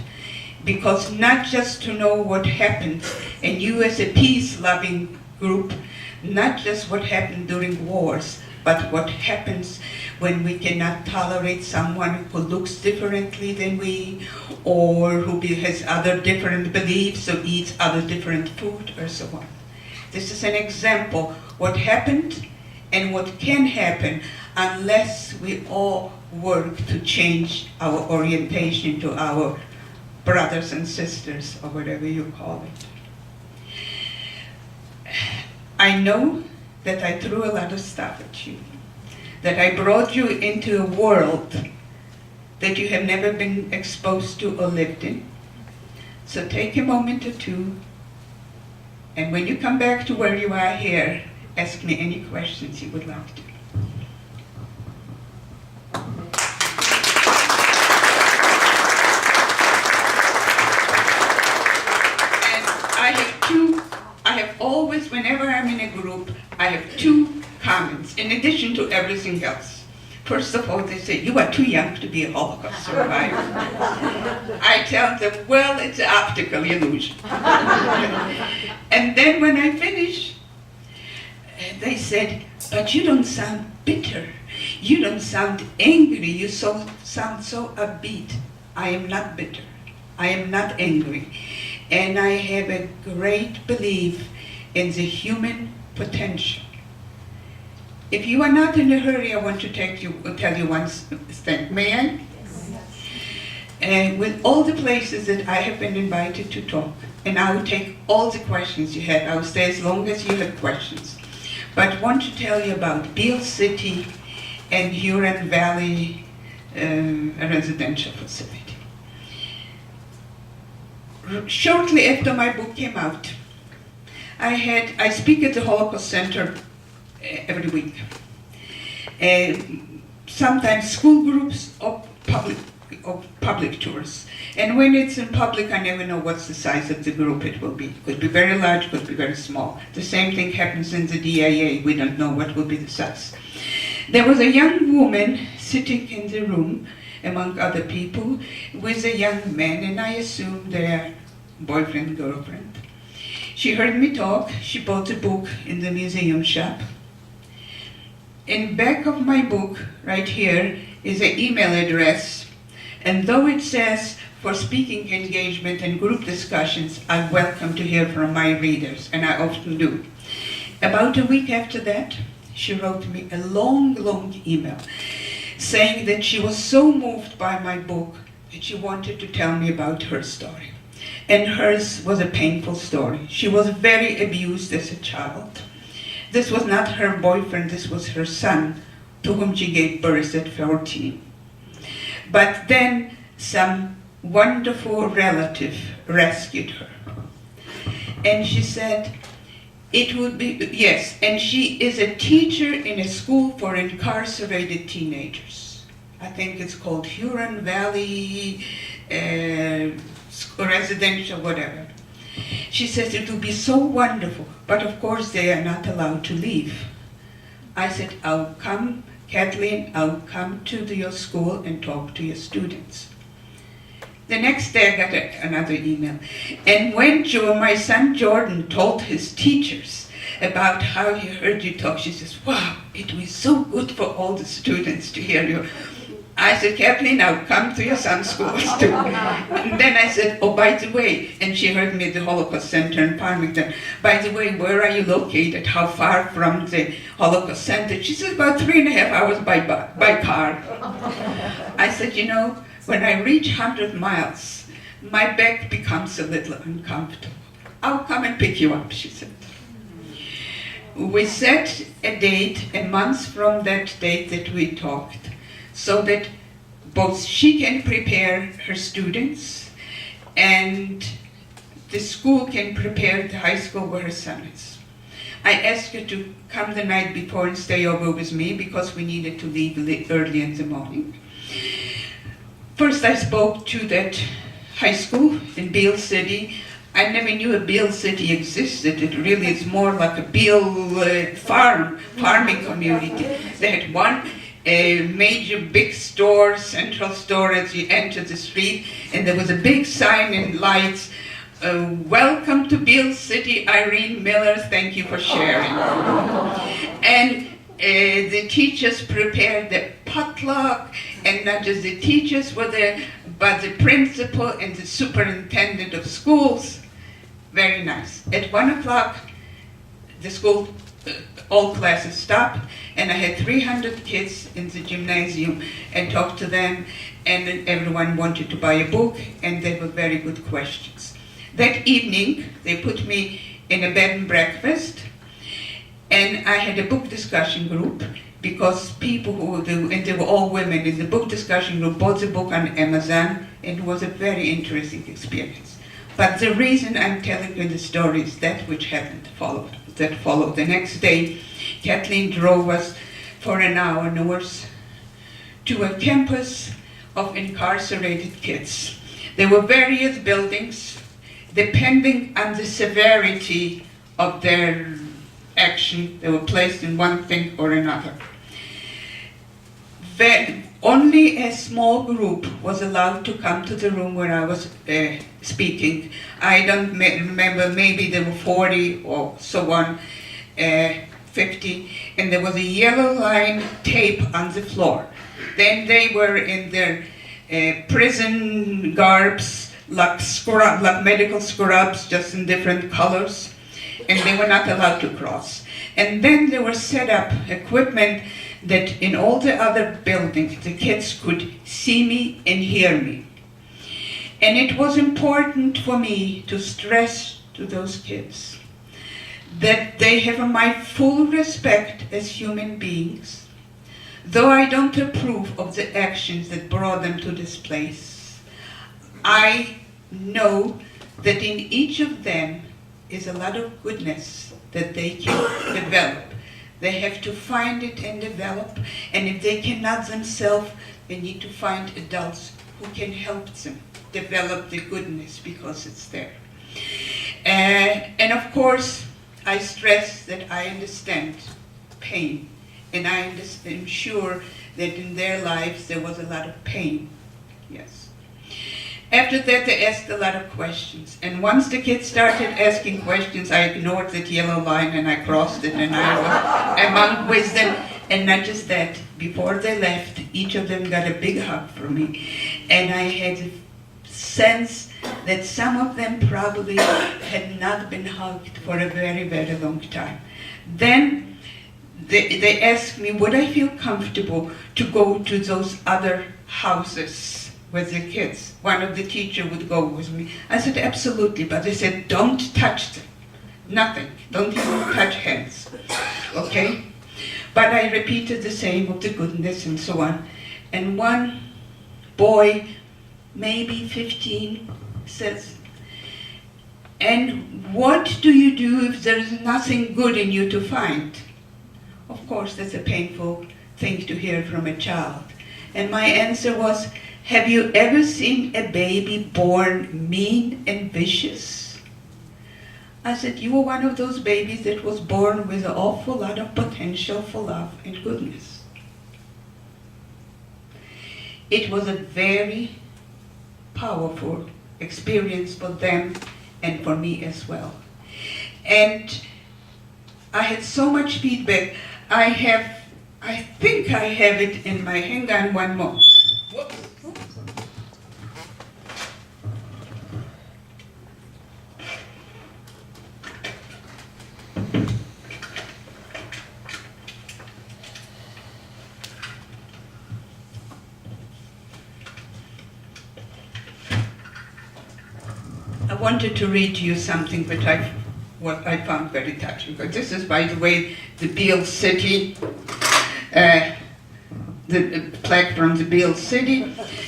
Because not just to know what happened, and you as a peace-loving group, not just what happened during wars, but what happens when we cannot tolerate someone who looks differently than we, or who has other different beliefs, or eats other different food, or so on. This is an example what happened and what can happen unless we all work to change our orientation to our brothers and sisters, or whatever you call it. I know that I threw a lot of stuff at you, that I brought you into a world that you have never been exposed to or lived in. So take a moment or two, and when you come back to where you are here, ask me any questions you would like to. I have always, whenever I'm in a group, I have two comments, in addition to everything else. First of all, they say, you are too young to be a Holocaust survivor. I tell them, well, it's an optical illusion. And then when I finish, they said, but you don't sound bitter. You don't sound angry. You sound so upbeat. I am not bitter. I am not angry. And I have a great belief in the human potential. If you are not in a hurry, I want to tell you one thing. May I? Yes. And with all the places that I have been invited to talk, and I will take all the questions you have. I will stay as long as you have questions. But I want to tell you about Beale City and Huron Valley residential facility. Shortly after my book came out, I speak at the Holocaust Center every week. Sometimes school groups or public tours. And when it's in public, I never know what's the size of the group it will be. Could be very large, could be very small. The same thing happens in the DIA. We don't know what will be the size. There was a young woman sitting in the room among other people with a young man, and I assume their boyfriend, girlfriend. She heard me talk. She bought a book in the museum shop. In back of my book, right here, is an email address, and though it says for speaking engagement and group discussions, I'm welcome to hear from my readers, and I often do. About a week after that, she wrote me a long, long email saying that she was so moved by my book that she wanted to tell me about her story. And hers was a painful story. She was very abused as a child. This was not her boyfriend, this was her son, to whom she gave birth at 14. But then some wonderful relative rescued her. And she said, it would be, yes, and she is a teacher in a school for incarcerated teenagers. I think it's called Huron Valley Residential, whatever. She says it would be so wonderful, but of course they are not allowed to leave. I said, I'll come, Kathleen, I'll come to your school and talk to your students. The next day I got another email. And when my son Jordan told his teachers about how he heard you talk, she says, wow, it was so good for all the students to hear you. I said, Kathleen, I'll come to your son's schools too. And then I said, oh, by the way, and she heard me at the Holocaust Center in Farmington, by the way, where are you located? How far from the Holocaust Center? She said, about 3.5 hours by car. I said, you know, when I reach 100 miles, my back becomes a little uncomfortable. I'll come and pick you up, she said. We set a date, a month from that date that we talked, so that both she can prepare her students and the school can prepare the high school where her son is. I asked her to come the night before and stay over with me because we needed to leave early in the morning. First I spoke to that high school in Beale City. I never knew a Beale City existed. It really is more like a Beale farming community. They had one major big store, central store as you enter the street, and there was a big sign and lights, welcome to Beale City, Irene Miller, thank you for sharing. And the teachers prepared the potluck, and not just the teachers were there, but the principal and the superintendent of schools. Very nice. At 1 o'clock, the school, all classes stopped, and I had 300 kids in the gymnasium and talked to them, and everyone wanted to buy a book, and they were very good questions. That evening, they put me in a bed and breakfast, and I had a book discussion group because people and they were all women in the book discussion group, bought the book on Amazon, and it was a very interesting experience. But the reason I'm telling you the story is that which followed. The next day, Kathleen drove us for an hour north to a campus of incarcerated kids. There were various buildings, depending on the severity of their action, they were placed in one thing or another. Only a small group was allowed to come to the room where I was speaking. I don't remember, maybe there were 40 or so on, 50, and there was a yellow line tape on the floor. Then they were in their prison garbs, like medical scrubs, just in different colors, and they were not allowed to cross. And then they were set up equipment that in all the other buildings, the kids could see me and hear me. And it was important for me to stress to those kids that they have my full respect as human beings, though I don't approve of the actions that brought them to this place. I know that in each of them is a lot of goodness that they can develop. They have to find it and develop, and if they cannot themselves, they need to find adults who can help them develop the goodness because it's there. And of course, I stress that I understand pain, and I am sure that in their lives there was a lot of pain, yes. After that, they asked a lot of questions. And once the kids started asking questions, I ignored that yellow line and I crossed it and I was among with them. And not just that, before they left, each of them got a big hug from me. And I had a sense that some of them probably had not been hugged for a very, very long time. Then they asked me, would I feel comfortable to go to those other houses with the kids? One of the teachers would go with me. I said, absolutely, but they said, don't touch them. Nothing. Don't even touch hands. Okay? But I repeated the same of the goodness and so on. And one boy, maybe 15, says, and what do you do if there is nothing good in you to find? Of course, that's a painful thing to hear from a child. And my answer was, have you ever seen a baby born mean and vicious? I said, you were one of those babies that was born with an awful lot of potential for love and goodness. It was a very powerful experience for them and for me as well. And I had so much feedback. I think I have it in my, hang on one more. Whoops. wanted to read to you something what I found very touching. But this is, by the way, the Beale City, the plaque from the Beale City,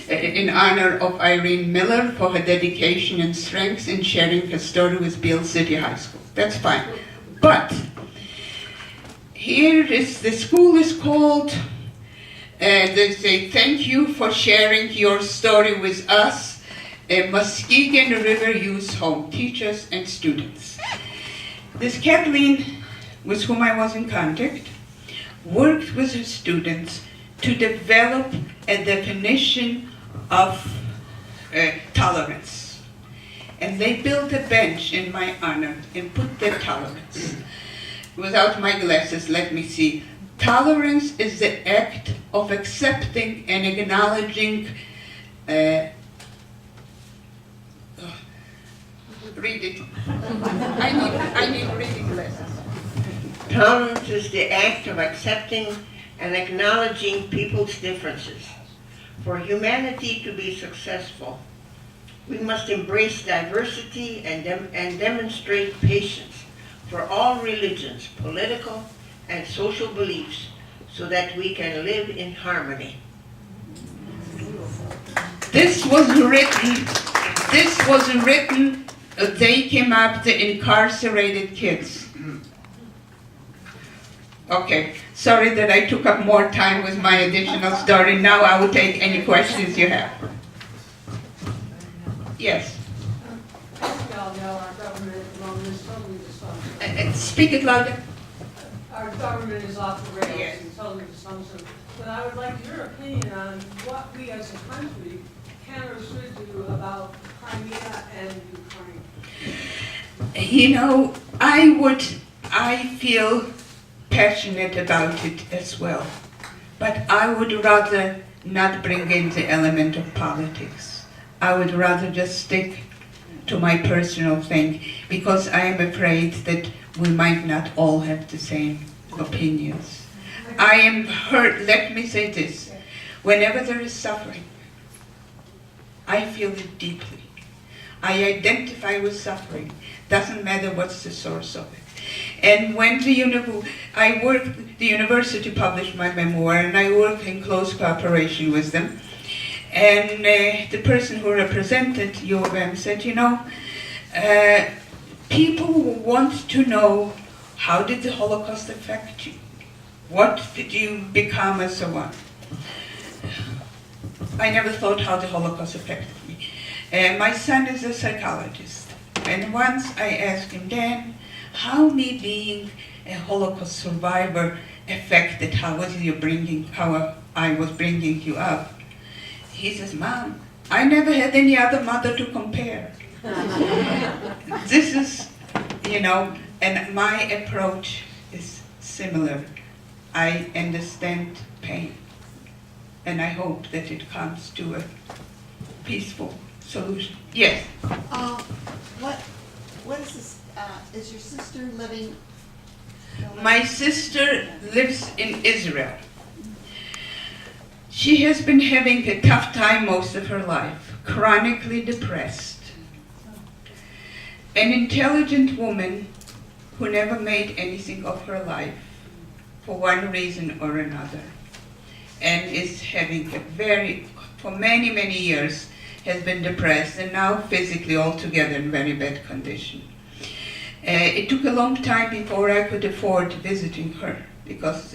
in honor of Irene Miller for her dedication and strength in sharing her story with Beale City High School. That's fine. But here is, the school is called, they say, thank you for sharing your story with us, Muskegon River Youth Home, teachers and students. This Kathleen, with whom I was in contact, worked with her students to develop a definition of tolerance. And they built a bench in my honor and put their tolerance. Without my glasses, let me see. Tolerance is the act of accepting and acknowledging, read it. I need reading glasses. Tolerance is the act of accepting and acknowledging people's differences. For humanity to be successful, we must embrace diversity and demonstrate patience for all religions, political and social beliefs, so that we can live in harmony. This was written, they came up, the incarcerated kids. Okay, sorry that I took up more time with my additional story. Now I will take any questions you have. Yes. As we all know, our government at the moment is totally dysfunctional. Speak it louder. Our government is off the rails Yes. and totally dysfunctional. But I would like your opinion on what we as a country can or should do about Crimea and Ukraine. You know, I feel passionate about it as well. But I would rather not bring in the element of politics. I would rather just stick to my personal thing, because I am afraid that we might not all have the same opinions. I am hurt, let me say this, whenever there is suffering, I feel it deeply. I identify with suffering, doesn't matter what's the source of it. And when the university published my memoir, and I worked in close cooperation with them, and the person who represented U of M said, you know, people want to know, how did the Holocaust affect you? What did you become, and so on? I never thought how the Holocaust affected me. My son is a psychologist, and once I asked him, Dan, how me being a Holocaust survivor affected how I was bringing you up? He says, Mom, I never had any other mother to compare. This is, you know, and my approach is similar. I understand pain, and I hope that it comes to a peaceful solution. Yes? What is this, is your sister living? My sister lives in Israel. She has been having a tough time most of her life, chronically depressed. An intelligent woman who never made anything of her life for one reason or another, and is having for many, many years, has been depressed, and now physically altogether in very bad condition. It took a long time before I could afford visiting her, because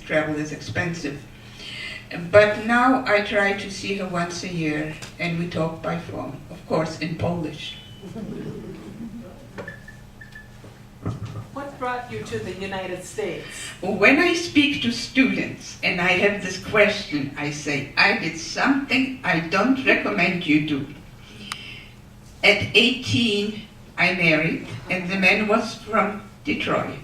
travel is expensive. But now I try to see her once a year, and we talk by phone, of course in Polish. What brought you to the United States? When I speak to students and I have this question, I say, I did something I don't recommend you do. At 18, I married, and the man was from Detroit.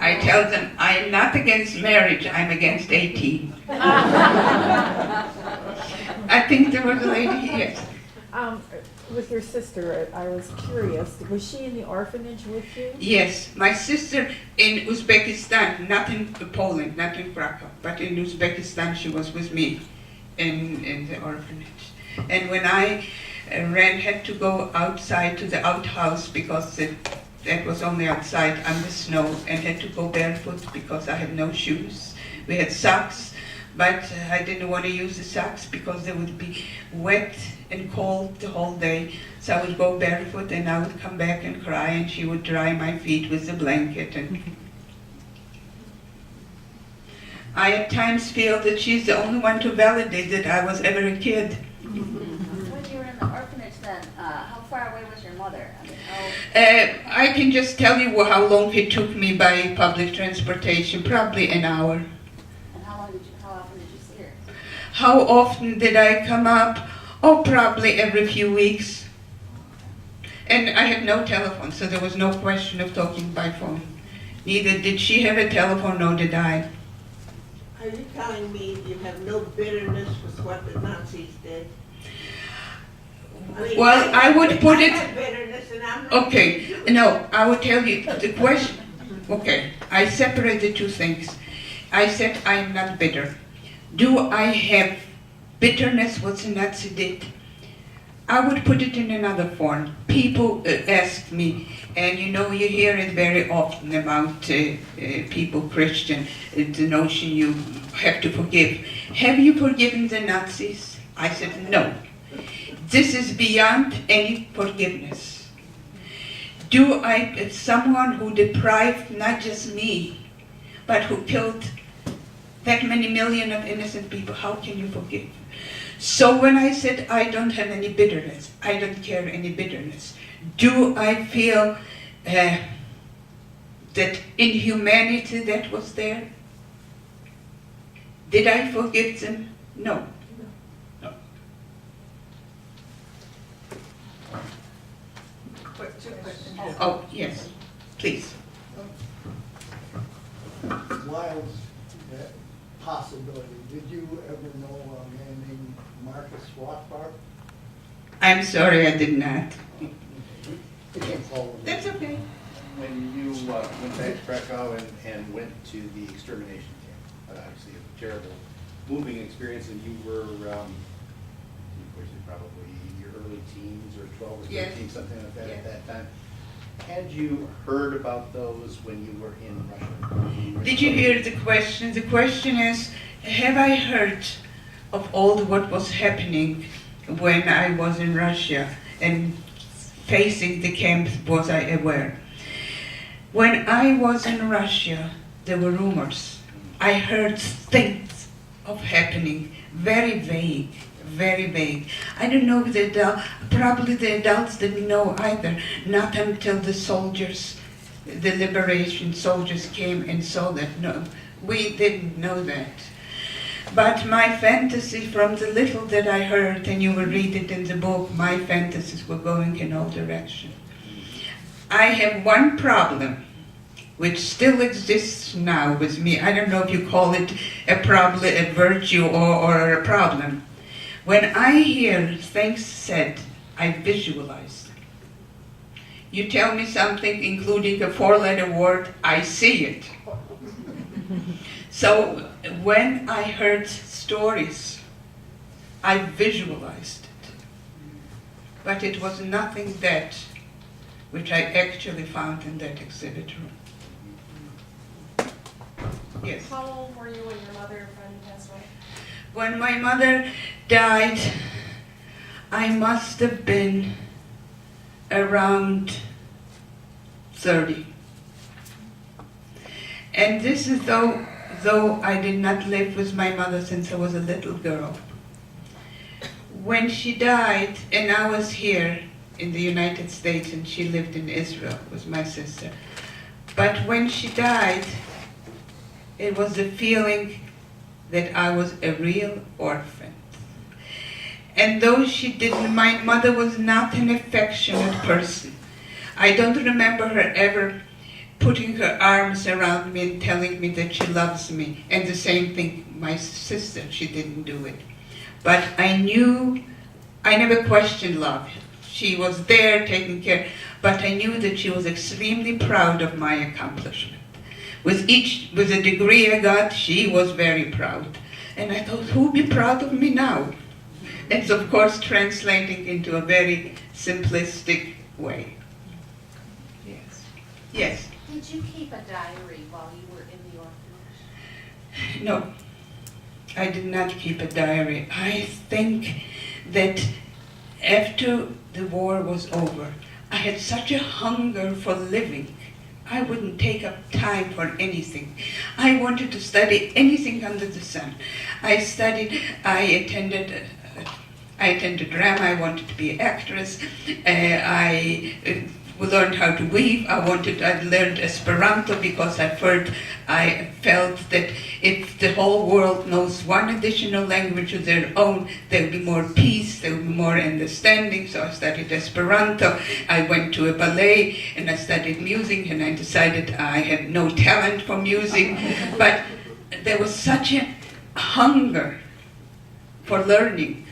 I tell them, I'm not against marriage, I'm against 18. I think there was a lady, yes. With your sister, I was curious, was she in the orphanage with you? Yes, my sister in Uzbekistan, not in Poland, not in Krakow, but in Uzbekistan she was with me in the orphanage. And when I had to go outside to the outhouse because that was only outside on the snow, and had to go barefoot because I had no shoes. We had socks, but I didn't want to use the socks because they would be wet and cold the whole day. So I would go barefoot, and I would come back and cry, and she would dry my feet with the blanket. And I at times feel that she's the only one to validate that I was ever a kid. When you were in the orphanage then, how far away was your mother? I mean, I can just tell you how long it took me by public transportation, probably an hour. and how often did you see her? How often did I come up? Oh, probably every few weeks. And I had no telephone, so there was no question of talking by phone. Neither did she have a telephone, nor did I. Are you telling me you have no bitterness with what the Nazis did? Well, I would put I it... have bitterness and I'm not... Okay, no, I would tell you the question. Okay, I separate the two things. I said I am not bitter. Do I have bitterness what the Nazi did? I would put it in another form. People ask me, and you know, you hear it very often about people, Christian, the notion you have to forgive. Have you forgiven the Nazis? I said no. This is beyond any forgiveness. Someone who deprived not just me, but who killed that many million of innocent people, how can you forgive? So when I said I don't have any bitterness, I don't carry any bitterness, do I feel that inhumanity that was there? Did I forgive them? No. Two questions. Oh, yes, please. Wild possibility. Did you ever know a man named Marcus Rothbard? I'm sorry, I did not. He came forward. That's okay. When you went back to Krakow and went to the extermination camp, obviously a terrible, moving experience, and you were, probably your early teens or 12 or 13, Yes. something like that Yes. at that time. Had you heard about those when you were in Russia? Did you hear the question? The question is, have I heard of all what was happening when I was in Russia and facing the camps? Was I aware? When I was in Russia, there were rumors. I heard things of happening, very vague, very vague. I don't know if probably the adults didn't know either, not until the soldiers, the liberation soldiers came and saw that. No, we didn't know that. But my fantasy, from the little that I heard, and you will read it in the book, my fantasies were going in all directions. I have one problem, which still exists now with me. I don't know if you call it a problem, a virtue, or a problem. When I hear things said, I visualize them. You tell me something, including a 4-letter word, I see it. So when I heard stories, I visualized it. But it was nothing that which I actually found in that exhibit room. Yes. How old were you when your mother and friend passed away? When my mother died, I must have been around 30. And this is though I did not live with my mother since I was a little girl. When she died, and I was here in the United States, and she lived in Israel with my sister. But when she died, it was the feeling that I was a real orphan. And though she didn't, my mother was not an affectionate person. I don't remember her ever putting her arms around me and telling me that she loves me. And the same thing, my sister, she didn't do it. But I knew, I never questioned love. She was there taking care, but I knew that she was extremely proud of my accomplishment. With the degree I got, she was very proud. And I thought, who'll be proud of me now? it's of course translating into a very simplistic way. Yes. Yes. Did you keep a diary while you were in the orphanage? No, I did not keep a diary. I think that after the war was over, I had such a hunger for living. I wouldn't take up time for anything. I wanted to study anything under the sun. I attended drama. I wanted to be an actress. I learned how to weave. I learned Esperanto because I felt that if the whole world knows one additional language of their own, there will be more peace, there will be more understanding. So I studied Esperanto. I went to a ballet and I studied music, and I decided I had no talent for music. But there was such a hunger for learning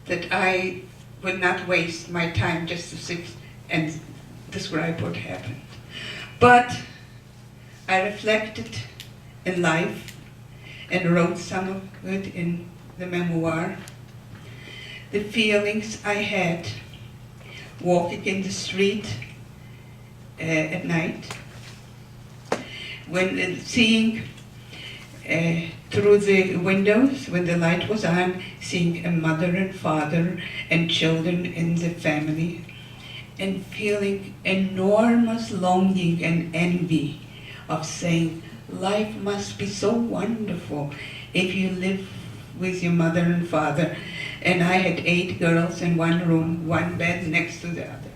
that I would not waste my time just to sit and describe what happened. But I reflected in life and wrote some of it in the memoir. The feelings I had walking in the street at night, when seeing through the windows, when the light was on, seeing a mother and father and children in the family, and feeling enormous longing and envy of saying, life must be so wonderful if you live with your mother and father. And I had 8 girls in one room, one bed next to the other.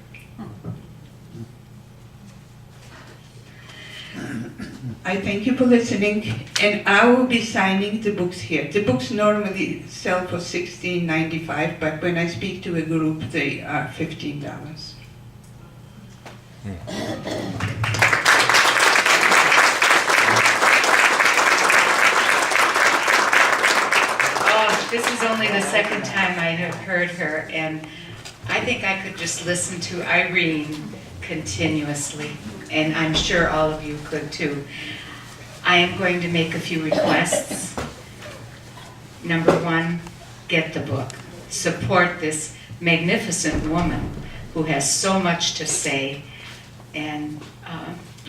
I thank you for listening, and I will be signing the books here. The books normally sell for $16.95, but when I speak to a group, they are $15. Oh, this is only the second time I have heard her, and I think I could just listen to Irene continuously, and I'm sure all of you could too. I am going to make a few requests. Number 1, get the book. Support this magnificent woman who has so much to say, and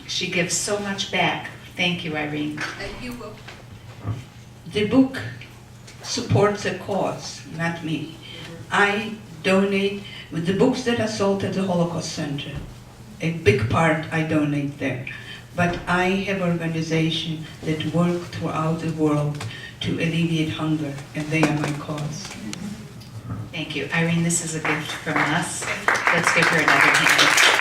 she gives so much back. Thank you, Irene. Thank you. The book supports a cause, not me. I donate with the books that are sold at the Holocaust Center. A big part I donate there. But I have organizations that work throughout the world to alleviate hunger, and they are my cause. Thank you. Irene, this is a gift from us. Let's give her another hand.